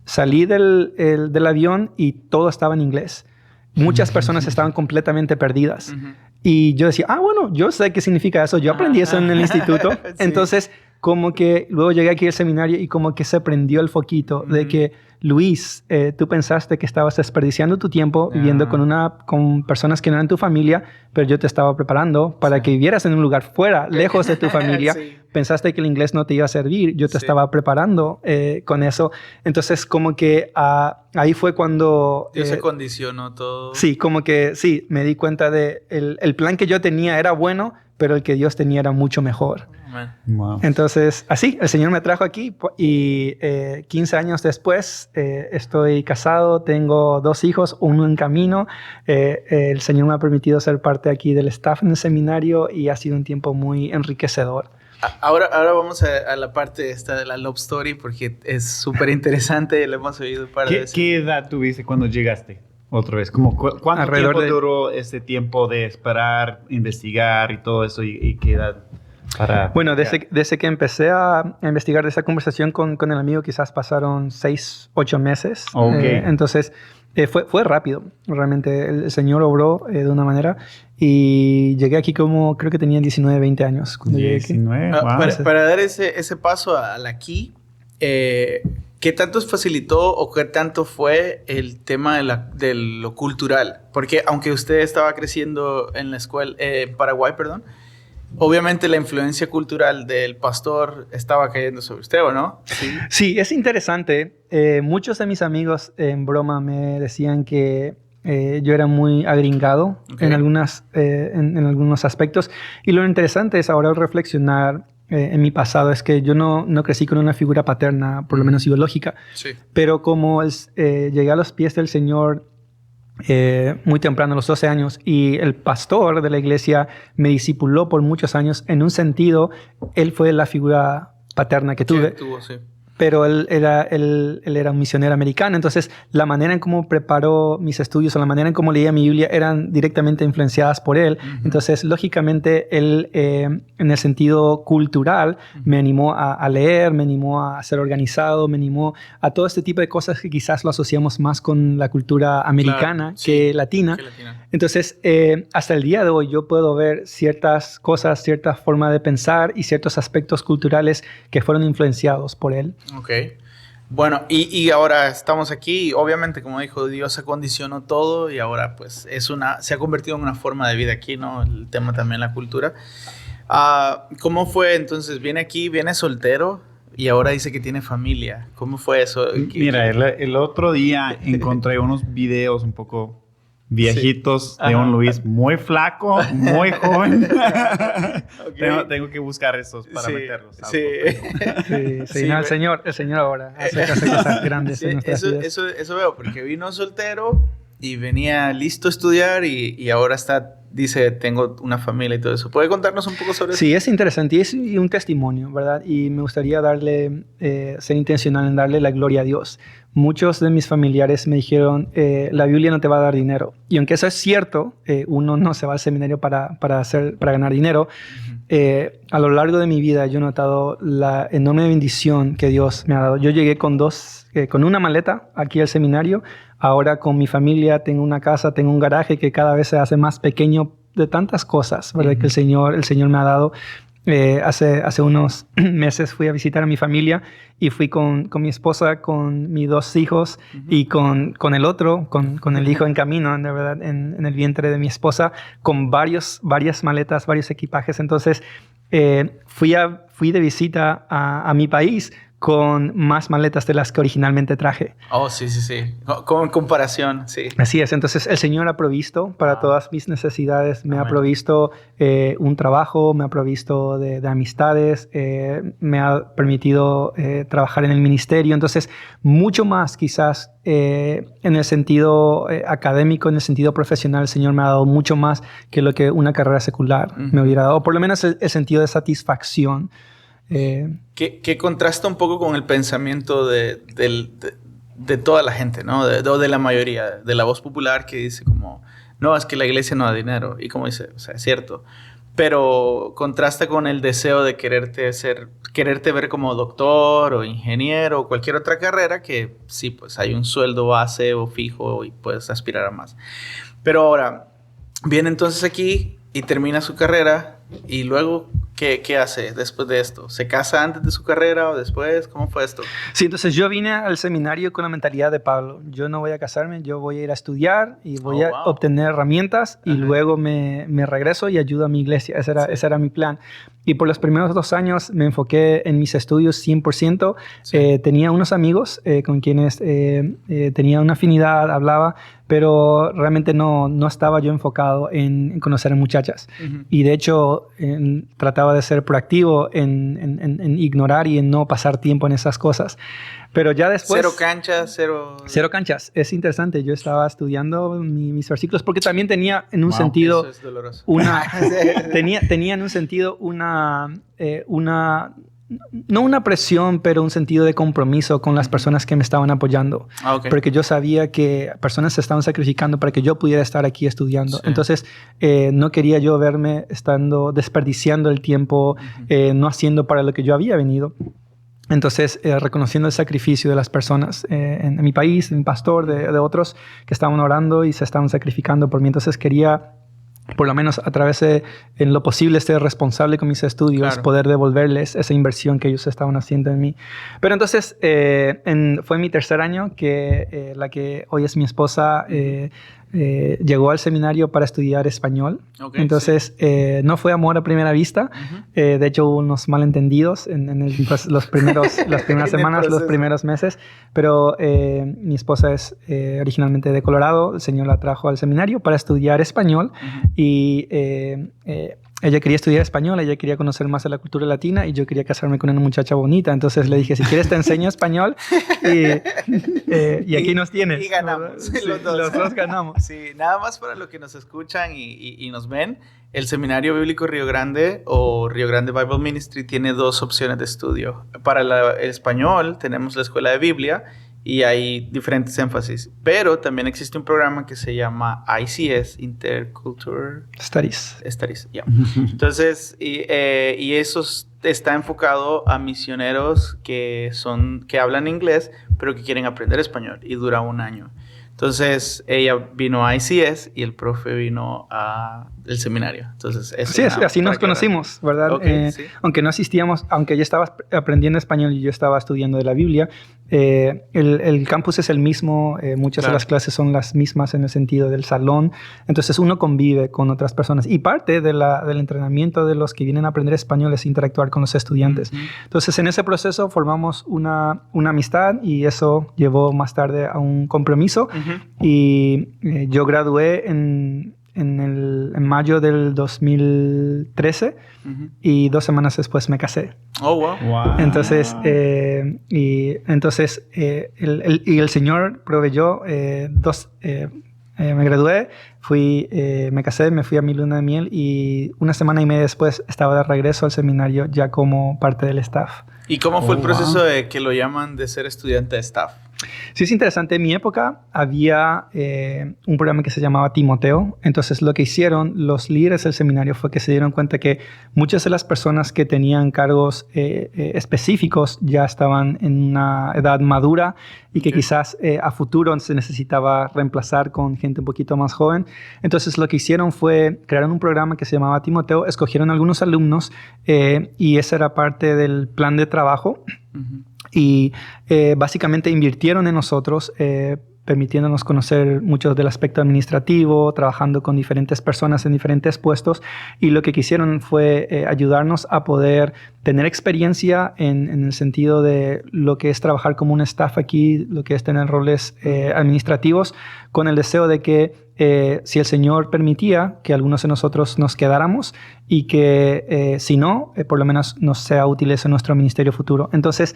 Salí del avión y todo estaba en inglés. Muchas personas estaban completamente perdidas. Y yo decía, bueno, yo sé qué significa eso. Yo aprendí eso en el instituto. Sí. Entonces, como que luego llegué aquí al seminario y como que se prendió el foquito de que, Luis, tú pensaste que estabas desperdiciando tu tiempo viviendo con personas que no eran tu familia, pero yo te estaba preparando para que vivieras en un lugar fuera, lejos de tu familia. Pensaste que el inglés no te iba a servir. Yo te estaba preparando con eso. Entonces, como que ahí fue cuando... Dios se condicionó todo. Sí, como que sí, me di cuenta de el plan que yo tenía era bueno, pero el que Dios tenía era mucho mejor. Wow. Entonces, así, el Señor me trajo aquí y 15 años después estoy casado, tengo 2 hijos, uno en camino. El Señor me ha permitido ser parte aquí del staff en el seminario y ha sido un tiempo muy enriquecedor. Ahora vamos a la parte esta de la love story porque es súper interesante, lo hemos oído un par de veces. ¿Qué edad tuviste cuando llegaste otra vez? ¿Cuánto tiempo duró ese tiempo de esperar, investigar y todo eso? ¿Y qué edad? Bueno, desde que empecé a investigar de esa conversación con el amigo, quizás pasaron 6-8 meses. Okay. Entonces, fue rápido. Realmente el Señor obró de una manera. Y llegué aquí como, creo que tenía 19-20 años. 19, wow. Para dar ese paso al aquí, ¿qué tanto facilitó o qué tanto fue el tema de lo cultural? Porque aunque usted estaba creciendo en la escuela, en Paraguay, perdón, obviamente la influencia cultural del pastor estaba cayendo sobre usted, ¿o no? Sí, es interesante. Muchos de mis amigos en broma me decían que yo era muy agringado en algunos aspectos. Y lo interesante es ahora reflexionar en mi pasado es que yo no crecí con una figura paterna, por lo menos biológica. Sí. Pero como llegué a los pies del Señor muy temprano, a los 12 años, y el pastor de la iglesia me discipuló por muchos años. En un sentido, él fue la figura paterna que tuve. Sí. Pero él era un misionero americano, entonces la manera en cómo preparó mis estudios o la manera en cómo leía mi Biblia eran directamente influenciadas por él. Entonces, lógicamente, él, en el sentido cultural, me animó a leer, me animó a ser organizado, me animó a todo este tipo de cosas que quizás lo asociamos más con la cultura americana que latina. Entonces, hasta el día de hoy yo puedo ver ciertas cosas, cierta forma de pensar y ciertos aspectos culturales que fueron influenciados por él. Ok. Bueno, y ahora estamos aquí y obviamente, como dijo, Dios acondicionó todo y ahora pues se ha convertido en una forma de vida aquí, ¿no? El tema también, la cultura. ¿Cómo fue entonces? Viene soltero y ahora dice que tiene familia. ¿Cómo fue eso? Mira, el otro día encontré unos videos un poco viejitos de un Luis muy flaco, muy joven. Tengo que buscar esos para meterlos. No, el Señor ahora hace cosas grandes en nuestras vidas. Eso veo, porque vino soltero y venía listo a estudiar y ahora dice, tengo una familia y todo eso. ¿Puede contarnos un poco sobre eso? Sí, es interesante y es un testimonio, ¿verdad? Y me gustaría ser intencional en darle la gloria a Dios. Muchos de mis familiares me dijeron, la Biblia no te va a dar dinero. Y aunque eso es cierto, uno no se va al seminario para ganar dinero. A lo largo de mi vida yo he notado la enorme bendición que Dios me ha dado. Yo llegué con una maleta aquí al seminario. Ahora con mi familia tengo una casa, tengo un garaje que cada vez se hace más pequeño de tantas cosas, ¿verdad? Que el Señor me ha dado. Hace unos meses fui a visitar a mi familia y fui con mi esposa, con mis 2 hijos y con el otro, con el hijo en camino, de verdad, en el vientre de mi esposa, con varias maletas, varios equipajes. Entonces, fui de visita a mi país con más maletas de las que originalmente traje. Oh, sí. Con comparación, sí. Así es. Entonces, el Señor ha provisto para todas mis necesidades. Me ha provisto un trabajo, me ha provisto de amistades, me ha permitido trabajar en el ministerio. Entonces, mucho más quizás en el sentido académico, en el sentido profesional, el Señor me ha dado mucho más que lo que una carrera secular me hubiera dado. O por lo menos el sentido de satisfacción. Que contrasta un poco con el pensamiento de toda la gente, ¿no? De la mayoría, de la voz popular que dice como, no, es que la iglesia no da dinero. Y como dice, o sea, es cierto. Pero contrasta con el deseo de quererte ver como doctor o ingeniero o cualquier otra carrera que sí, pues hay un sueldo base o fijo y puedes aspirar a más. Pero ahora, viene entonces aquí y termina su carrera y luego... ¿Qué hace después de esto? ¿Se casa antes de su carrera o después? ¿Cómo fue esto? Sí, entonces yo vine al seminario con la mentalidad de Pablo. Yo no voy a casarme, yo voy a ir a estudiar y voy a obtener herramientas y luego me regreso y ayudo a mi iglesia. Ese era mi plan. Y por los primeros 2 años me enfoqué en mis estudios 100%. Sí. Tenía unos amigos con quienes tenía una afinidad, hablaba, pero realmente no estaba yo enfocado en conocer a muchachas. Y de hecho trataba de ser proactivo en ignorar y en no pasar tiempo en esas cosas. Pero ya después... Cero canchas. Es interesante. Yo estaba estudiando mis versículos porque también tenía en un sentido... Eso es doloroso. tenía en un sentido no una presión, pero un sentido de compromiso con las personas que me estaban apoyando. Okay. Porque yo sabía que personas se estaban sacrificando para que yo pudiera estar aquí estudiando. Sí. Entonces, no quería yo verme desperdiciando el tiempo, no haciendo para lo que yo había venido. Entonces, reconociendo el sacrificio de las personas en mi país, de mi pastor, de otros que estaban orando y se estaban sacrificando por mí. Entonces, quería... por lo menos a través de, en lo posible, ser responsable con mis estudios, claro, poder devolverles esa inversión que ellos estaban haciendo en mí. Pero entonces, fue mi tercer año que la que hoy es mi esposa llegó al seminario para estudiar español. Okay, entonces, sí, no fue amor a primera vista. De hecho, hubo unos malentendidos en las primeras semanas, los primeros meses. Pero mi esposa es originalmente de Colorado. El Señor la trajo al seminario para estudiar español. Y ella quería estudiar español, ella quería conocer más de la cultura latina y yo quería casarme con una muchacha bonita. Entonces le dije, si quieres te enseño español y aquí nos tienes. Y ganamos. Sí, los dos ganamos. Sí, nada más para los que nos escuchan y nos ven, el Seminario Bíblico Río Grande o Río Grande Bible Ministry tiene 2 opciones de estudio. Para el español tenemos la Escuela de Biblia y hay diferentes énfasis. Pero también existe un programa que se llama ICS, Intercultural Studies. Yeah. Entonces, y eso está enfocado a misioneros que hablan inglés, pero que quieren aprender español y dura 1 año. Entonces, ella vino a ICS y el profe vino al seminario. Entonces, sí, así nos conocimos, ¿verdad? Okay, sí. Aunque no asistíamos, aunque ella estaba aprendiendo español y yo estaba estudiando de la Biblia, el campus es el mismo, muchas de las clases son las mismas en el sentido del salón. Entonces, uno convive con otras personas. Y parte del entrenamiento de los que vienen a aprender español es interactuar con los estudiantes. Entonces, en ese proceso formamos una amistad y eso llevó más tarde a un compromiso. Y yo gradué en mayo del 2013 y 2 semanas después me casé. Oh, wow. Entonces, el Señor proveyó me gradué, me casé, me fui a mi luna de miel y 1 semana y media después estaba de regreso al seminario ya como parte del staff. ¿Y cómo fue el proceso de que lo llaman de ser estudiante de staff? Sí, es interesante. En mi época había un programa que se llamaba Timoteo. Entonces, lo que hicieron los líderes del seminario fue que se dieron cuenta que muchas de las personas que tenían cargos específicos ya estaban en una edad madura y que quizás a futuro se necesitaba reemplazar con gente un poquito más joven. Entonces, lo que hicieron fue crear un programa que se llamaba Timoteo. Escogieron algunos alumnos y esa era parte del plan de trabajo. Uh-huh. Y básicamente invirtieron en nosotros, permitiéndonos conocer mucho del aspecto administrativo, trabajando con diferentes personas en diferentes puestos. Y lo que quisieron fue ayudarnos a poder tener experiencia en el sentido de lo que es trabajar como un staff aquí, lo que es tener roles administrativos, con el deseo de que si el Señor permitía que algunos de nosotros nos quedáramos y que si no, por lo menos nos sea útil en nuestro ministerio futuro. Entonces,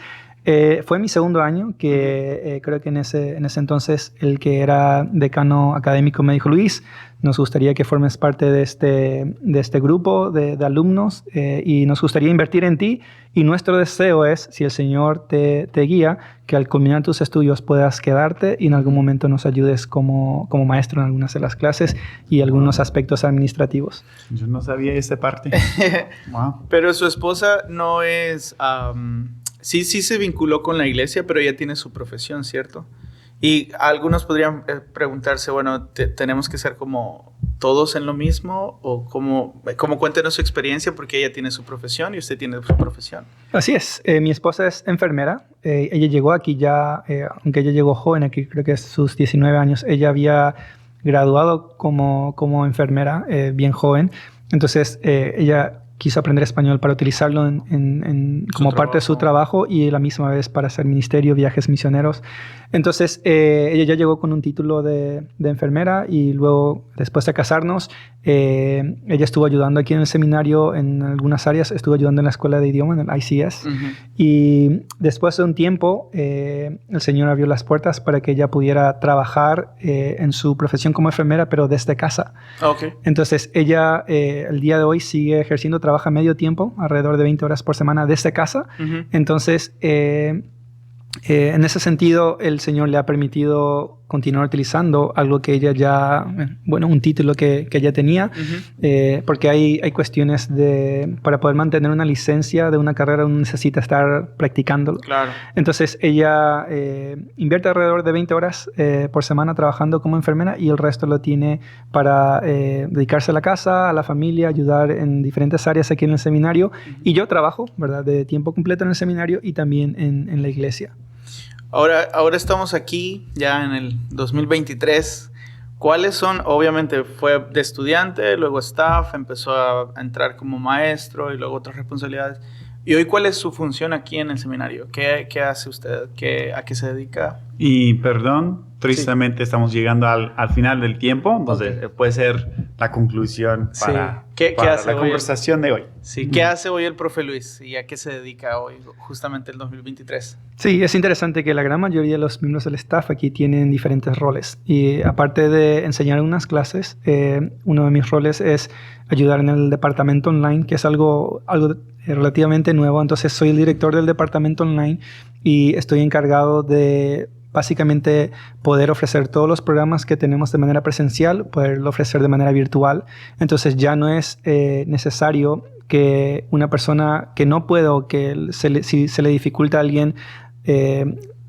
fue mi segundo año que creo que en ese entonces el que era decano académico me dijo: Luis, nos gustaría que formes parte de este grupo de alumnos y nos gustaría invertir en ti, y nuestro deseo es, si el Señor te guía, que al culminar tus estudios puedas quedarte y en algún momento nos ayudes como maestro en algunas de las clases y algunos aspectos administrativos. Yo no sabía esa parte. Wow. Pero su esposa no es... Sí se vinculó con la iglesia, pero ella tiene su profesión, ¿cierto? Y algunos podrían preguntarse, bueno, ¿tenemos que ser como todos en lo mismo? ¿O cómo cuéntenos su experiencia? Porque ella tiene su profesión y usted tiene su profesión. Así es. Mi esposa es enfermera. Ella llegó aquí ya, aunque ella llegó joven, aquí creo que es sus 19 años, ella había graduado como enfermera bien joven. Entonces, ella quiso aprender español para utilizarlo como parte de su trabajo y a la misma vez para hacer ministerio, viajes misioneros. Entonces, ella ya llegó con un título de enfermera y luego, después de casarnos, ella estuvo ayudando aquí en el seminario en algunas áreas. Estuvo ayudando en la escuela de idioma, en el ICS. Uh-huh. Y después de un tiempo, el Señor abrió las puertas para que ella pudiera trabajar en su profesión como enfermera, pero desde casa. Okay. Entonces, ella el día de hoy sigue ejerciendo, trabaja medio tiempo, alrededor de 20 horas por semana desde casa. Uh-huh. Entonces, en ese sentido, el Señor le ha permitido continuar utilizando algo que ella ya, un título que ella tenía, uh-huh. Porque hay cuestiones para poder mantener una licencia de una carrera, uno necesita estar practicándolo. Claro. Entonces, ella invierte alrededor de 20 horas por semana trabajando como enfermera y el resto lo tiene para dedicarse a la casa, a la familia, ayudar en diferentes áreas aquí en el seminario. Uh-huh. Y yo trabajo, ¿verdad?, de tiempo completo en el seminario y también en la iglesia. Ahora estamos aquí ya en el 2023. ¿Cuáles son? Obviamente fue de estudiante, luego staff, empezó a entrar como maestro y luego otras responsabilidades. ¿Y hoy cuál es su función aquí en el seminario? ¿Qué hace usted? ¿A qué se dedica? Y perdón, tristemente estamos llegando al final del tiempo, entonces puede ser la conclusión para ¿Qué hace la conversación de hoy. Sí, ¿qué hace hoy el profe Luis y a qué se dedica hoy, justamente el 2023? Sí, es interesante que la gran mayoría de los miembros del staff aquí tienen diferentes roles. Y aparte de enseñar unas clases, uno de mis roles es ayudar en el departamento online, que es algo relativamente nuevo. Entonces, soy el director del departamento online y estoy encargado de básicamente poder ofrecer todos los programas que tenemos de manera presencial, poderlo ofrecer de manera virtual. Entonces ya no es necesario que una persona que no pueda o que si se le dificulta a alguien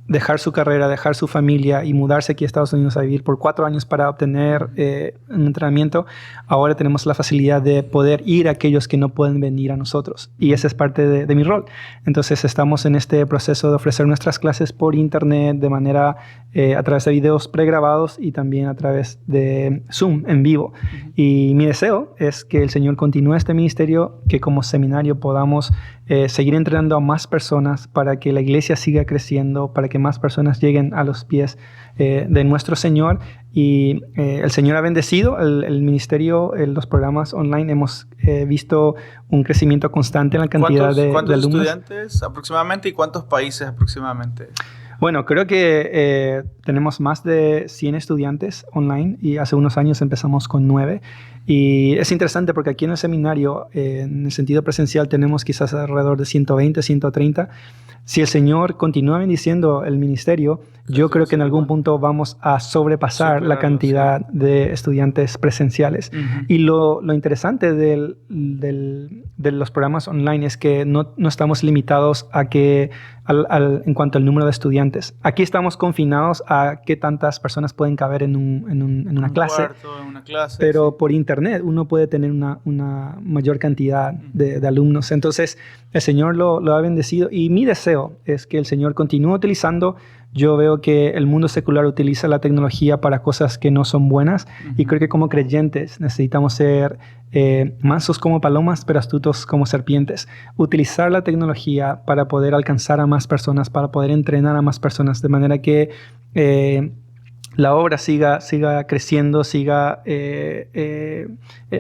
dejar su carrera, dejar su familia y mudarse aquí a Estados Unidos a vivir por 4 años para obtener un entrenamiento, ahora tenemos la facilidad de poder ir a aquellos que no pueden venir a nosotros. Y esa es parte de mi rol. Entonces estamos en este proceso de ofrecer nuestras clases por internet de manera a través de videos pregrabados y también a través de Zoom en vivo. Uh-huh. Y mi deseo es que el Señor continúe este ministerio, que como seminario podamos seguir entrenando a más personas para que la iglesia siga creciendo, para que más personas lleguen a los pies de nuestro Señor. Y el Señor ha bendecido el ministerio, los programas online. Hemos visto un crecimiento constante en la cantidad de alumnos. ¿Cuántos estudiantes aproximadamente y cuántos países aproximadamente? Bueno, creo que tenemos más de 100 estudiantes online y hace unos años empezamos con 9. Y es interesante porque aquí en el seminario, en el sentido presencial, tenemos quizás alrededor de 120, 130. Si el Señor continúa bendiciendo el ministerio, yo creo que en algún punto vamos a sobrepasar la cantidad de estudiantes presenciales. Y lo interesante de los programas online es que no estamos limitados a que en cuanto al número de estudiantes. Aquí estamos confinados a qué tantas personas pueden caber en una clase. En una clase. Pero por internet uno puede tener una mayor cantidad de alumnos. Entonces el Señor lo ha bendecido y mi deseo es que el Señor continúe utilizando. Yo veo que el mundo secular utiliza la tecnología para cosas que no son buenas y creo que como creyentes necesitamos ser mansos como palomas pero astutos como serpientes. Utilizar la tecnología para poder alcanzar a más personas, para poder entrenar a más personas, de manera que la obra siga creciendo, siga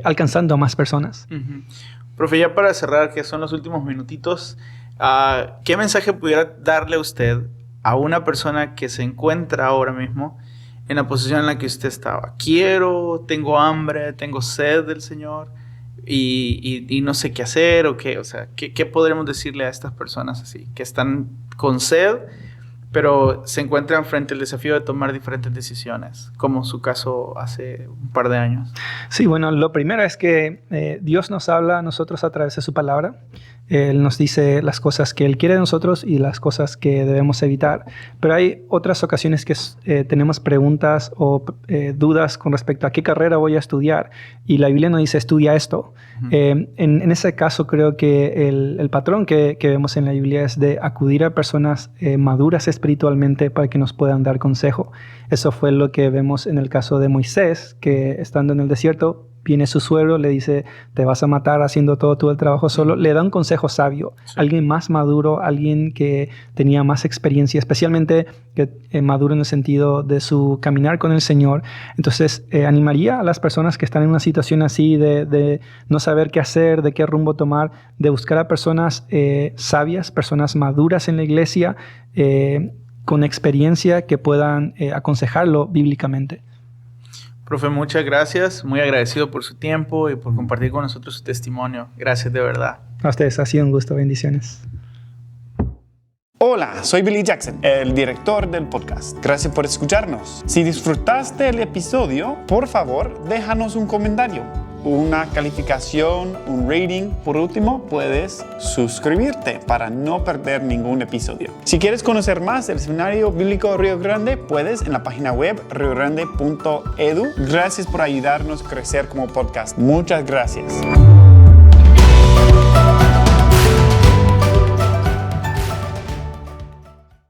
alcanzando a más personas. Profe, ya para cerrar, que son los últimos minutitos, ¿qué mensaje pudiera darle usted a una persona que se encuentra ahora mismo en la posición en la que usted estaba? Tengo hambre, tengo sed del Señor y no sé qué hacer o qué, o sea, ¿qué podremos decirle a estas personas así, que están con sed, pero se encuentran frente al desafío de tomar diferentes decisiones, como su caso hace un par de años? Sí, bueno, lo primero es que Dios nos habla a nosotros a través de su palabra. Él nos dice las cosas que Él quiere de nosotros y las cosas que debemos evitar. Pero hay otras ocasiones que tenemos preguntas o dudas con respecto a qué carrera voy a estudiar. Y la Biblia nos dice, estudia esto. En ese caso creo que el patrón que vemos en la Biblia es de acudir a personas maduras espiritualmente para que nos puedan dar consejo. Eso fue lo que vemos en el caso de Moisés, que estando en el desierto, viene su suegro, le dice, te vas a matar haciendo todo el trabajo solo. Le da un consejo sabio. Sí. Alguien más maduro, alguien que tenía más experiencia, especialmente maduro en el sentido de su caminar con el Señor. Entonces, animaría a las personas que están en una situación así de no saber qué hacer, de qué rumbo tomar, de buscar a personas sabias, personas maduras en la iglesia, con experiencia que puedan aconsejarlo bíblicamente. Profe, muchas gracias. Muy agradecido por su tiempo y por compartir con nosotros su testimonio. Gracias de verdad. A ustedes, ha sido un gusto. Bendiciones. Hola, soy Billy Jackson, el director del podcast. Gracias por escucharnos. Si disfrutaste el episodio, por favor, déjanos un comentario, una calificación, un rating. Por último, puedes suscribirte para no perder ningún episodio. Si quieres conocer más del Seminario Bíblico Río Grande, puedes en la página web riogrande.edu. Gracias por ayudarnos a crecer como podcast. Muchas gracias.